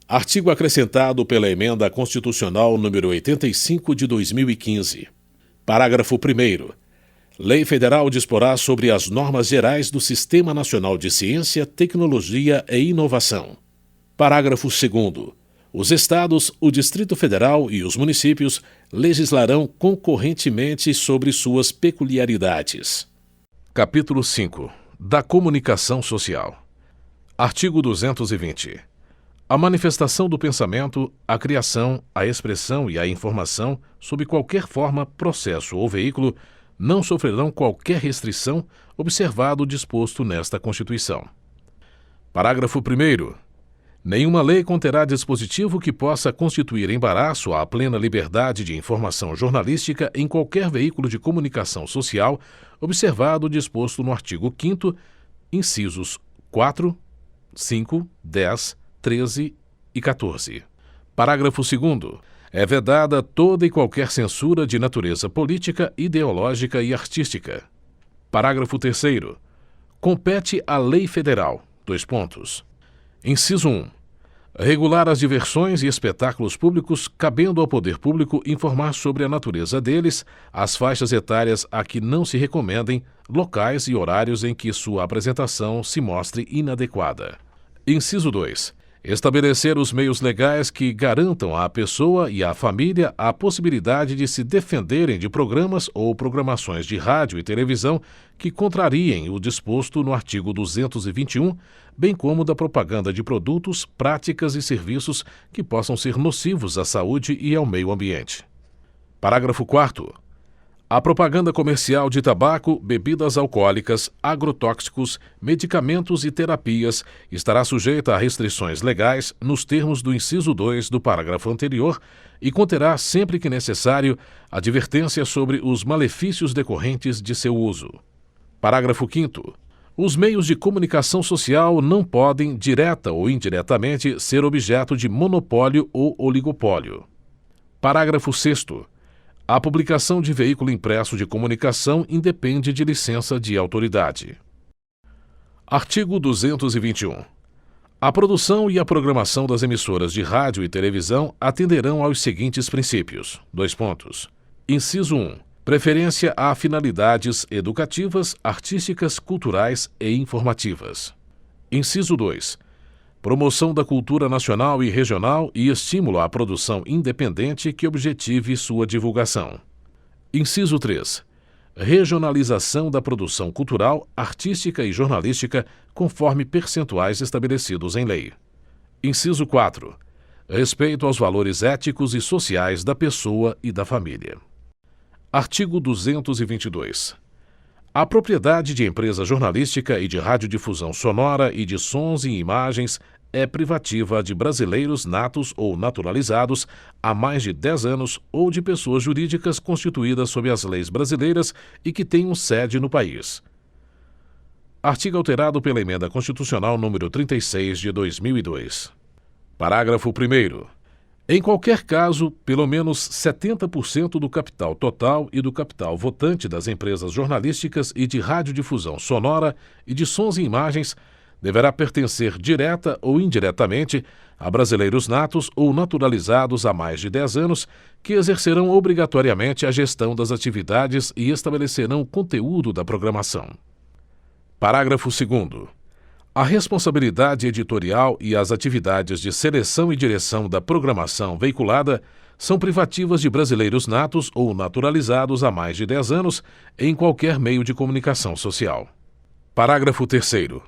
Artigo acrescentado pela Emenda Constitucional número 85 de 2015. Parágrafo 1º. Lei Federal disporá sobre as normas gerais do Sistema Nacional de Ciência, Tecnologia e Inovação. Parágrafo 2º. Os Estados, o Distrito Federal e os municípios legislarão concorrentemente sobre suas peculiaridades. Capítulo 5. Da Comunicação Social. Artigo 220. A manifestação do pensamento, a criação, a expressão e a informação, sob qualquer forma, processo ou veículo, não sofrerão qualquer restrição, observado o disposto nesta Constituição. Parágrafo 1º. Nenhuma lei conterá dispositivo que possa constituir embaraço à plena liberdade de informação jornalística em qualquer veículo de comunicação social, observado o disposto no artigo 5º, incisos 4, 5, 10, 13 e 14. Parágrafo 2º. É vedada toda e qualquer censura de natureza política, ideológica e artística. Parágrafo 3º. Compete à Lei Federal. Inciso 1. Regular as diversões e espetáculos públicos, cabendo ao poder público informar sobre a natureza deles, as faixas etárias a que não se recomendem, locais e horários em que sua apresentação se mostre inadequada. Inciso 2. Estabelecer os meios legais que garantam à pessoa e à família a possibilidade de se defenderem de programas ou programações de rádio e televisão que contrariem o disposto no artigo 221, bem como da propaganda de produtos, práticas e serviços que possam ser nocivos à saúde e ao meio ambiente. Parágrafo 4º. A propaganda comercial de tabaco, bebidas alcoólicas, agrotóxicos, medicamentos e terapias estará sujeita a restrições legais nos termos do inciso 2 do parágrafo anterior e conterá, sempre que necessário, advertência sobre os malefícios decorrentes de seu uso. Parágrafo 5º. Os meios de comunicação social não podem, direta ou indiretamente, ser objeto de monopólio ou oligopólio. Parágrafo 6º. A publicação de veículo impresso de comunicação independe de licença de autoridade. Artigo 221. A produção e a programação das emissoras de rádio e televisão atenderão aos seguintes princípios. Inciso 1. Preferência a finalidades educativas, artísticas, culturais e informativas. Inciso 2. Promoção da cultura nacional e regional e estímulo à produção independente que objetive sua divulgação. Inciso 3. Regionalização da produção cultural, artística e jornalística conforme percentuais estabelecidos em lei. Inciso 4. Respeito aos valores éticos e sociais da pessoa e da família. Artigo 222. A propriedade de empresa jornalística e de radiodifusão sonora e de sons e imagens é privativa de brasileiros natos ou naturalizados há mais de 10 anos ou de pessoas jurídicas constituídas sob as leis brasileiras e que tenham sede no país. Artigo alterado pela Emenda Constitucional número 36 de 2002. Parágrafo 1º. Em qualquer caso, pelo menos 70% do capital total e do capital votante das empresas jornalísticas e de radiodifusão sonora e de sons e imagens deverá pertencer direta ou indiretamente a brasileiros natos ou naturalizados há mais de 10 anos que exercerão obrigatoriamente a gestão das atividades e estabelecerão o conteúdo da programação. Parágrafo 2º. A responsabilidade editorial e as atividades de seleção e direção da programação veiculada são privativas de brasileiros natos ou naturalizados há mais de 10 anos em qualquer meio de comunicação social. Parágrafo 3º.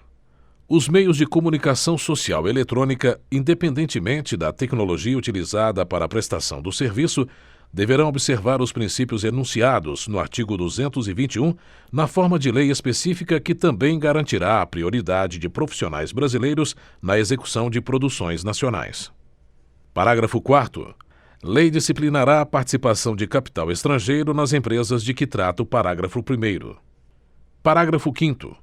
Os meios de comunicação social eletrônica, independentemente da tecnologia utilizada para a prestação do serviço, deverão observar os princípios enunciados no artigo 221, na forma de lei específica que também garantirá a prioridade de profissionais brasileiros na execução de produções nacionais. Parágrafo 4º. Lei disciplinará a participação de capital estrangeiro nas empresas de que trata o parágrafo 1º. Parágrafo 5º.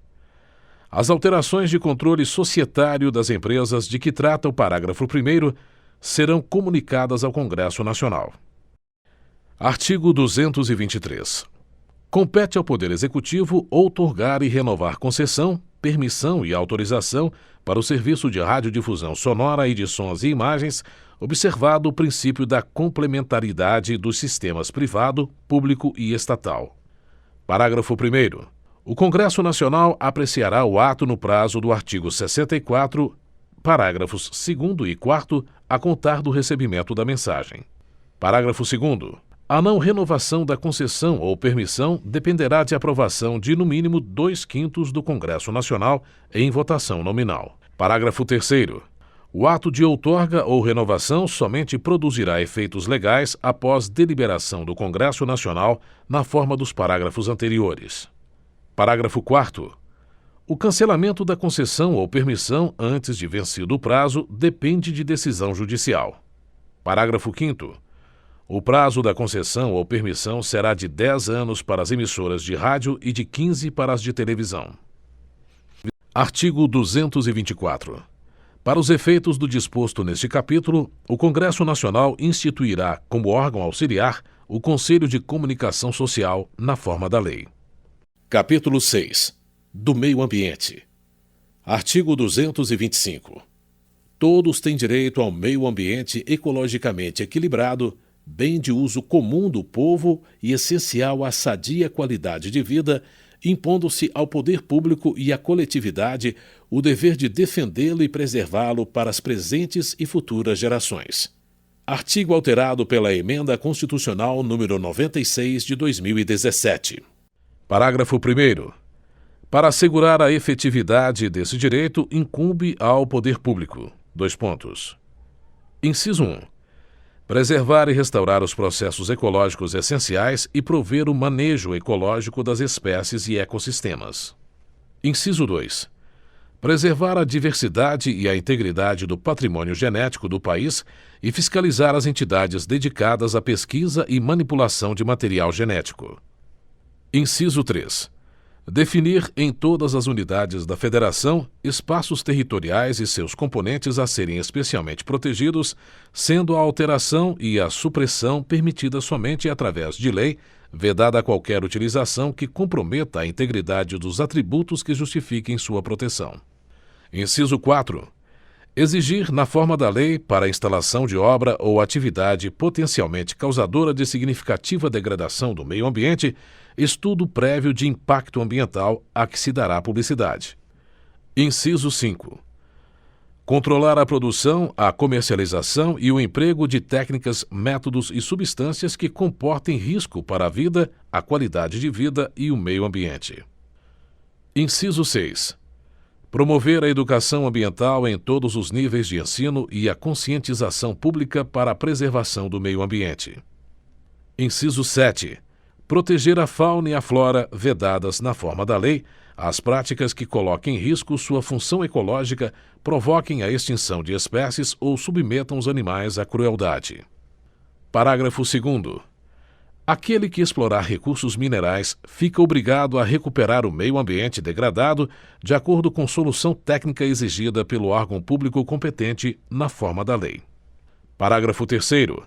As alterações de controle societário das empresas de que trata o parágrafo 1º serão comunicadas ao Congresso Nacional. Artigo 223. Compete ao Poder Executivo outorgar e renovar concessão, permissão e autorização para o serviço de radiodifusão sonora e de sons e imagens, observado o princípio da complementaridade dos sistemas privado, público e estatal. Parágrafo 1º. O Congresso Nacional apreciará o ato no prazo do artigo 64, parágrafos 2º e 4º, a contar do recebimento da mensagem. Parágrafo 2º. A não renovação da concessão ou permissão dependerá de aprovação de, no mínimo, 2/5 do Congresso Nacional em votação nominal. Parágrafo 3º. O ato de outorga ou renovação somente produzirá efeitos legais após deliberação do Congresso Nacional na forma dos parágrafos anteriores. Parágrafo 4º. O cancelamento da concessão ou permissão antes de vencido o prazo depende de decisão judicial. Parágrafo 5º. O prazo da concessão ou permissão será de 10 anos para as emissoras de rádio e de 15 para as de televisão. Artigo 224. Para os efeitos do disposto neste capítulo, o Congresso Nacional instituirá, como órgão auxiliar, o Conselho de Comunicação Social, na forma da lei. Capítulo 6. Do Meio Ambiente. Artigo 225. Todos têm direito ao meio ambiente ecologicamente equilibrado, bem de uso comum do povo e essencial à sadia qualidade de vida, impondo-se ao poder público e à coletividade o dever de defendê-lo e preservá-lo para as presentes e futuras gerações. Artigo alterado pela Emenda Constitucional número 96 de 2017. Parágrafo 1º. Para assegurar a efetividade desse direito, incumbe ao poder público. Inciso 1. Preservar e restaurar os processos ecológicos essenciais e prover o manejo ecológico das espécies e ecossistemas. Inciso 2. Preservar a diversidade e a integridade do patrimônio genético do país e fiscalizar as entidades dedicadas à pesquisa e manipulação de material genético. Inciso 3. Definir em todas as unidades da Federação espaços territoriais e seus componentes a serem especialmente protegidos, sendo a alteração e a supressão permitidas somente através de lei, vedada qualquer utilização que comprometa a integridade dos atributos que justifiquem sua proteção. Inciso 4. Exigir, na forma da lei, para a instalação de obra ou atividade potencialmente causadora de significativa degradação do meio ambiente, estudo prévio de impacto ambiental a que se dará publicidade. Inciso 5. Controlar a produção, a comercialização e o emprego de técnicas, métodos e substâncias que comportem risco para a vida, a qualidade de vida e o meio ambiente. Inciso 6. Promover a educação ambiental em todos os níveis de ensino e a conscientização pública para a preservação do meio ambiente. Inciso 7. Proteger a fauna e a flora, vedadas na forma da lei, as práticas que coloquem em risco sua função ecológica, provoquem a extinção de espécies ou submetam os animais à crueldade. Parágrafo 2º. Aquele que explorar recursos minerais fica obrigado a recuperar o meio ambiente degradado de acordo com solução técnica exigida pelo órgão público competente na forma da lei. Parágrafo 3º.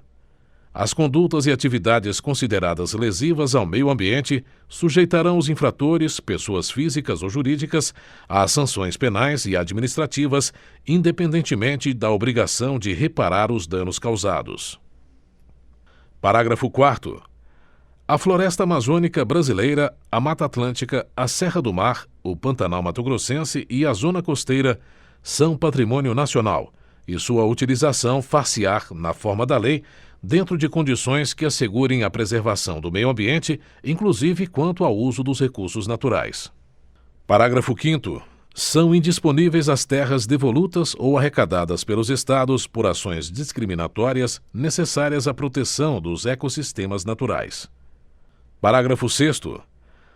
As condutas e atividades consideradas lesivas ao meio ambiente sujeitarão os infratores, pessoas físicas ou jurídicas, às sanções penais e administrativas, independentemente da obrigação de reparar os danos causados. Parágrafo 4º. A floresta amazônica brasileira, a Mata Atlântica, a Serra do Mar, o Pantanal Mato-Grossense e a Zona Costeira são patrimônio nacional e sua utilização far-se-á, na forma da lei, dentro de condições que assegurem a preservação do meio ambiente, inclusive quanto ao uso dos recursos naturais. Parágrafo 5º. São indisponíveis as terras devolutas ou arrecadadas pelos estados por ações discriminatórias necessárias à proteção dos ecossistemas naturais. Parágrafo 6º.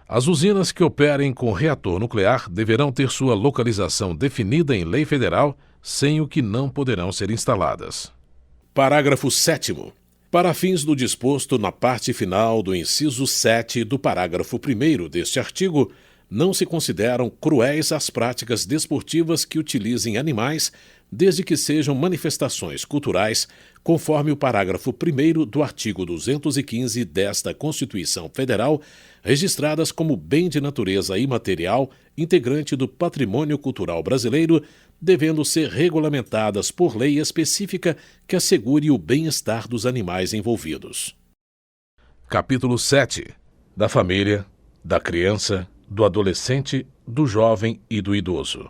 As usinas que operem com reator nuclear deverão ter sua localização definida em lei federal, sem o que não poderão ser instaladas. Parágrafo 7º. Para fins do disposto na parte final do inciso 7 do parágrafo 1º deste artigo, não se consideram cruéis as práticas desportivas que utilizem animais, desde que sejam manifestações culturais, conforme o parágrafo 1º do artigo 215 desta Constituição Federal, registradas como bem de natureza imaterial, integrante do patrimônio cultural brasileiro, devendo ser regulamentadas por lei específica que assegure o bem-estar dos animais envolvidos. Capítulo 7. Da família, da criança, do adolescente, do jovem e do idoso.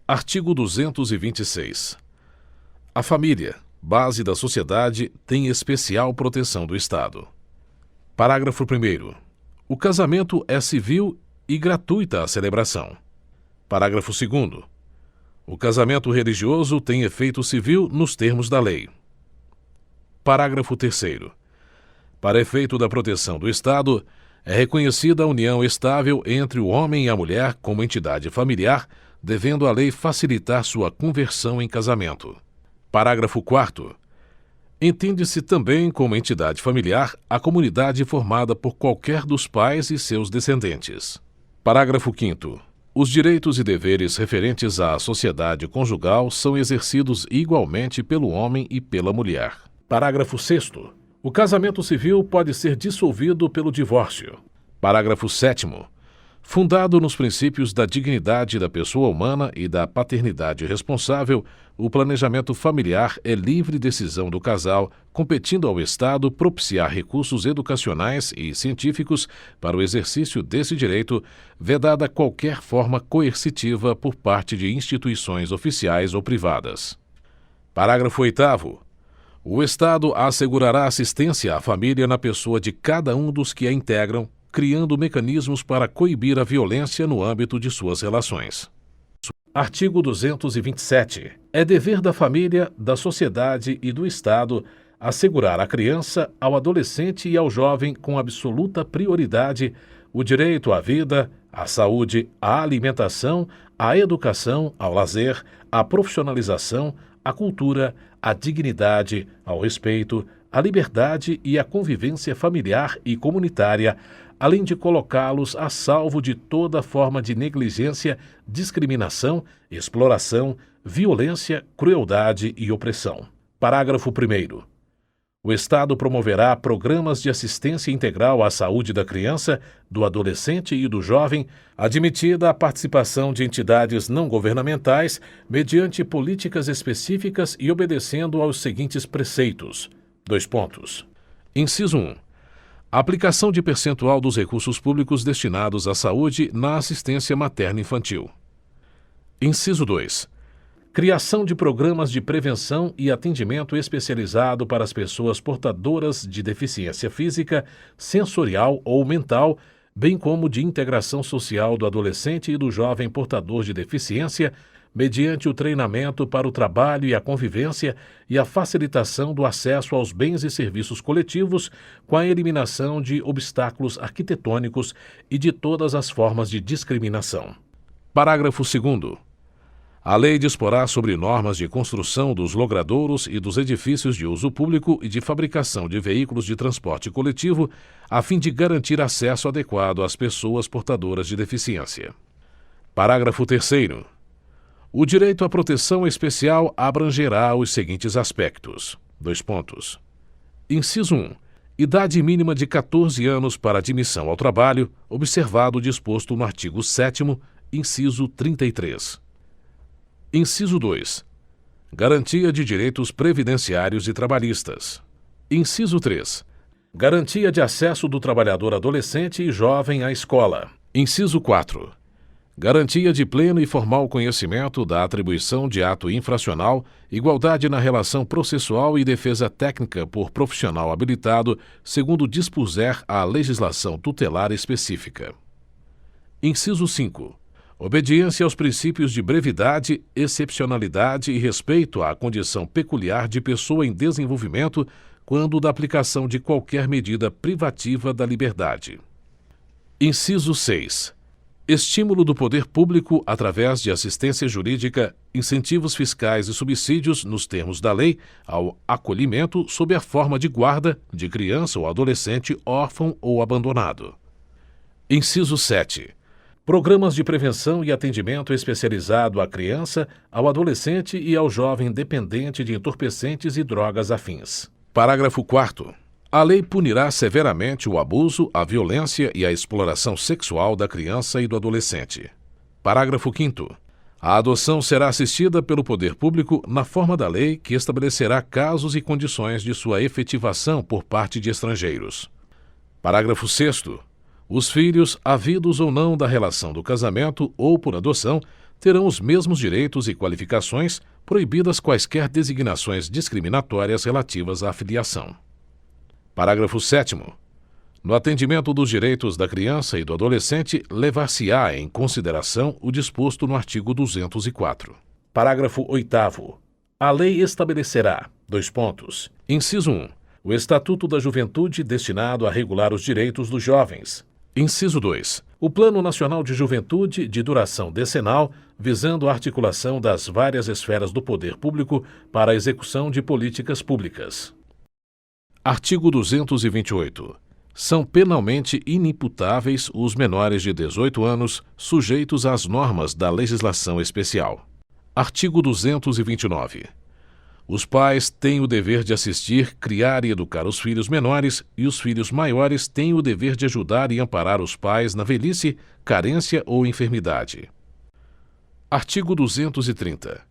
Artigo 226. A família, base da sociedade, tem especial proteção do Estado. Parágrafo 1º. O casamento é civil e gratuita a celebração. Parágrafo 2º. O casamento religioso tem efeito civil nos termos da lei. Parágrafo 3º. Para efeito da proteção do Estado, é reconhecida a união estável entre o homem e a mulher como entidade familiar, devendo a lei facilitar sua conversão em casamento. Parágrafo 4º. Entende-se também como entidade familiar a comunidade formada por qualquer dos pais e seus descendentes. Parágrafo 5º. Os direitos e deveres referentes à sociedade conjugal são exercidos igualmente pelo homem e pela mulher. Parágrafo 6º. O casamento civil pode ser dissolvido pelo divórcio. Parágrafo 7º. Fundado nos princípios da dignidade da pessoa humana e da paternidade responsável, o planejamento familiar é livre decisão do casal, competindo ao Estado propiciar recursos educacionais e científicos para o exercício desse direito, vedada qualquer forma coercitiva por parte de instituições oficiais ou privadas. Parágrafo 8º. O Estado assegurará assistência à família na pessoa de cada um dos que a integram, criando mecanismos para coibir a violência no âmbito de suas relações. Artigo 227. É dever da família, da sociedade e do Estado assegurar à criança, ao adolescente e ao jovem com absoluta prioridade o direito à vida, à saúde, à alimentação, à educação, ao lazer, à profissionalização, à cultura, à dignidade, ao respeito, à liberdade e à convivência familiar e comunitária, além de colocá-los a salvo de toda forma de negligência, discriminação, exploração, violência, crueldade e opressão. Parágrafo 1º. O Estado promoverá programas de assistência integral à saúde da criança, do adolescente e do jovem, admitida a participação de entidades não governamentais, mediante políticas específicas e obedecendo aos seguintes preceitos. Inciso 1. Aplicação de percentual dos recursos públicos destinados à saúde na assistência materno-infantil. Inciso 2. Criação de programas de prevenção e atendimento especializado para as pessoas portadoras de deficiência física, sensorial ou mental, bem como de integração social do adolescente e do jovem portador de deficiência, mediante o treinamento para o trabalho e a convivência e a facilitação do acesso aos bens e serviços coletivos, com a eliminação de obstáculos arquitetônicos e de todas as formas de discriminação. Parágrafo 2º. A lei disporá sobre normas de construção dos logradouros e dos edifícios de uso público e de fabricação de veículos de transporte coletivo, a fim de garantir acesso adequado às pessoas portadoras de deficiência. Parágrafo 3º. O direito à proteção especial abrangerá os seguintes aspectos. Inciso 1. Idade mínima de 14 anos para admissão ao trabalho, observado o disposto no artigo 7º, inciso 33. Inciso 2. Garantia de direitos previdenciários e trabalhistas. Inciso 3. Garantia de acesso do trabalhador adolescente e jovem à escola. Inciso 4. Garantia de pleno e formal conhecimento da atribuição de ato infracional, igualdade na relação processual e defesa técnica por profissional habilitado, segundo dispuser a legislação tutelar específica. Inciso 5. Obediência aos princípios de brevidade, excepcionalidade e respeito à condição peculiar de pessoa em desenvolvimento quando da aplicação de qualquer medida privativa da liberdade. Inciso 6. Estímulo do poder público através de assistência jurídica, incentivos fiscais e subsídios nos termos da lei ao acolhimento sob a forma de guarda de criança ou adolescente órfão ou abandonado. Inciso 7. Programas de prevenção e atendimento especializado à criança, ao adolescente e ao jovem dependente de entorpecentes e drogas afins. Parágrafo 4º. A lei punirá severamente o abuso, a violência e a exploração sexual da criança e do adolescente. Parágrafo 5º. A adoção será assistida pelo poder público na forma da lei que estabelecerá casos e condições de sua efetivação por parte de estrangeiros. Parágrafo 6º. Os filhos, havidos ou não da relação do casamento ou por adoção, terão os mesmos direitos e qualificações, proibidas quaisquer designações discriminatórias relativas à filiação. Parágrafo 7º. No atendimento dos direitos da criança e do adolescente, levar-se-á em consideração o disposto no artigo 204. Parágrafo 8º. A lei estabelecerá: Inciso 1. O Estatuto da Juventude destinado a regular os direitos dos jovens. Inciso 2. O Plano Nacional de Juventude de duração decenal, visando a articulação das várias esferas do poder público para a execução de políticas públicas. Artigo 228. São penalmente inimputáveis os menores de 18 anos sujeitos às normas da legislação especial. Artigo 229. Os pais têm o dever de assistir, criar e educar os filhos menores, e os filhos maiores têm o dever de ajudar e amparar os pais na velhice, carência ou enfermidade. Artigo 230.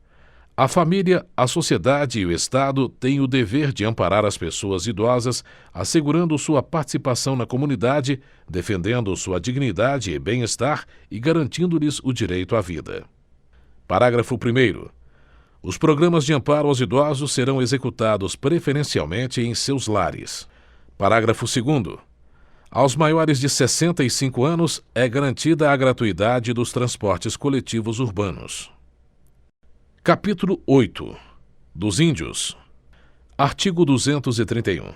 A família, a sociedade e o Estado têm o dever de amparar as pessoas idosas, assegurando sua participação na comunidade, defendendo sua dignidade e bem-estar e garantindo-lhes o direito à vida. Parágrafo 1º. Os programas de amparo aos idosos serão executados preferencialmente em seus lares. Parágrafo 2º. Aos maiores de 65 anos é garantida a gratuidade dos transportes coletivos urbanos. Capítulo 8. Dos índios. Artigo 231.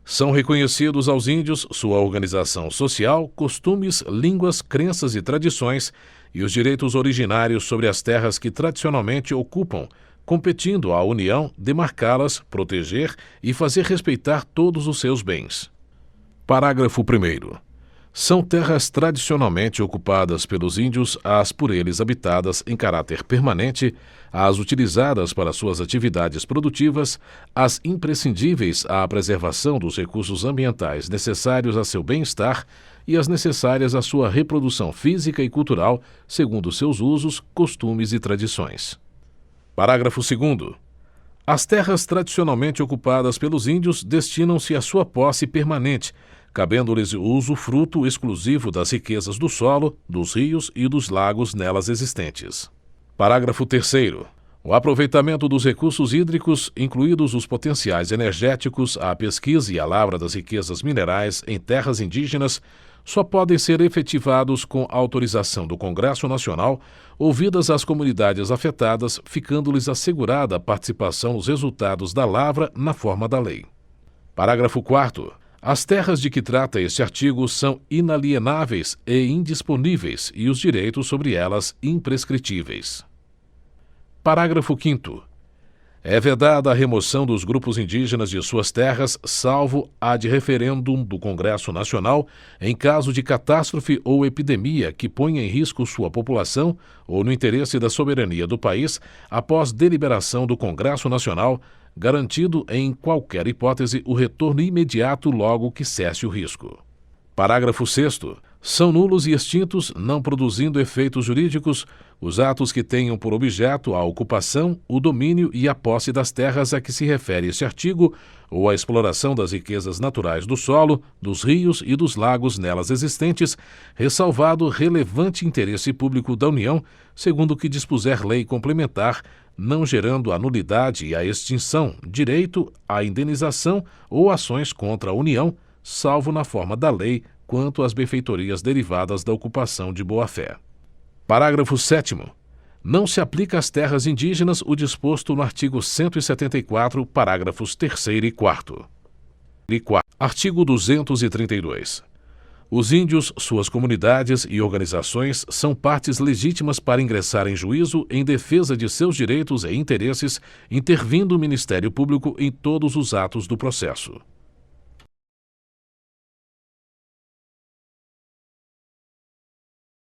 São reconhecidos aos índios sua organização social, costumes, línguas, crenças e tradições e os direitos originários sobre as terras que tradicionalmente ocupam, competindo à União demarcá-las, proteger e fazer respeitar todos os seus bens. Parágrafo 1º. São terras tradicionalmente ocupadas pelos índios as por eles habitadas em caráter permanente, as utilizadas para suas atividades produtivas, as imprescindíveis à preservação dos recursos ambientais necessários a seu bem-estar e as necessárias à sua reprodução física e cultural, segundo seus usos, costumes e tradições. Parágrafo 2º. As terras tradicionalmente ocupadas pelos índios destinam-se à sua posse permanente, cabendo-lhes o usufruto exclusivo das riquezas do solo, dos rios e dos lagos nelas existentes. Parágrafo 3º. O aproveitamento dos recursos hídricos, incluídos os potenciais energéticos, a pesquisa e a lavra das riquezas minerais em terras indígenas, só podem ser efetivados com autorização do Congresso Nacional, ouvidas as comunidades afetadas, ficando-lhes assegurada a participação nos resultados da lavra na forma da lei. Parágrafo 4º. As terras de que trata este artigo são inalienáveis e indisponíveis e os direitos sobre elas imprescritíveis. Parágrafo 5º. É vedada a remoção dos grupos indígenas de suas terras, salvo ad referendum do Congresso Nacional, em caso de catástrofe ou epidemia que ponha em risco sua população ou no interesse da soberania do país, após deliberação do Congresso Nacional, garantido em qualquer hipótese o retorno imediato logo que cesse o risco. Parágrafo 6º. São nulos e extintos, não produzindo efeitos jurídicos, os atos que tenham por objeto a ocupação, o domínio e a posse das terras a que se refere este artigo, ou a exploração das riquezas naturais do solo, dos rios e dos lagos nelas existentes, ressalvado relevante interesse público da União, segundo o que dispuser lei complementar, não gerando a nulidade e a extinção, direito à indenização ou ações contra a União, salvo na forma da lei, quanto às benfeitorias derivadas da ocupação de boa-fé. Parágrafo 7º. Não se aplica às terras indígenas o disposto no artigo 174, parágrafos 3º e 4º. Artigo 232. Os índios, suas comunidades e organizações são partes legítimas para ingressar em juízo em defesa de seus direitos e interesses, intervindo o Ministério Público em todos os atos do processo.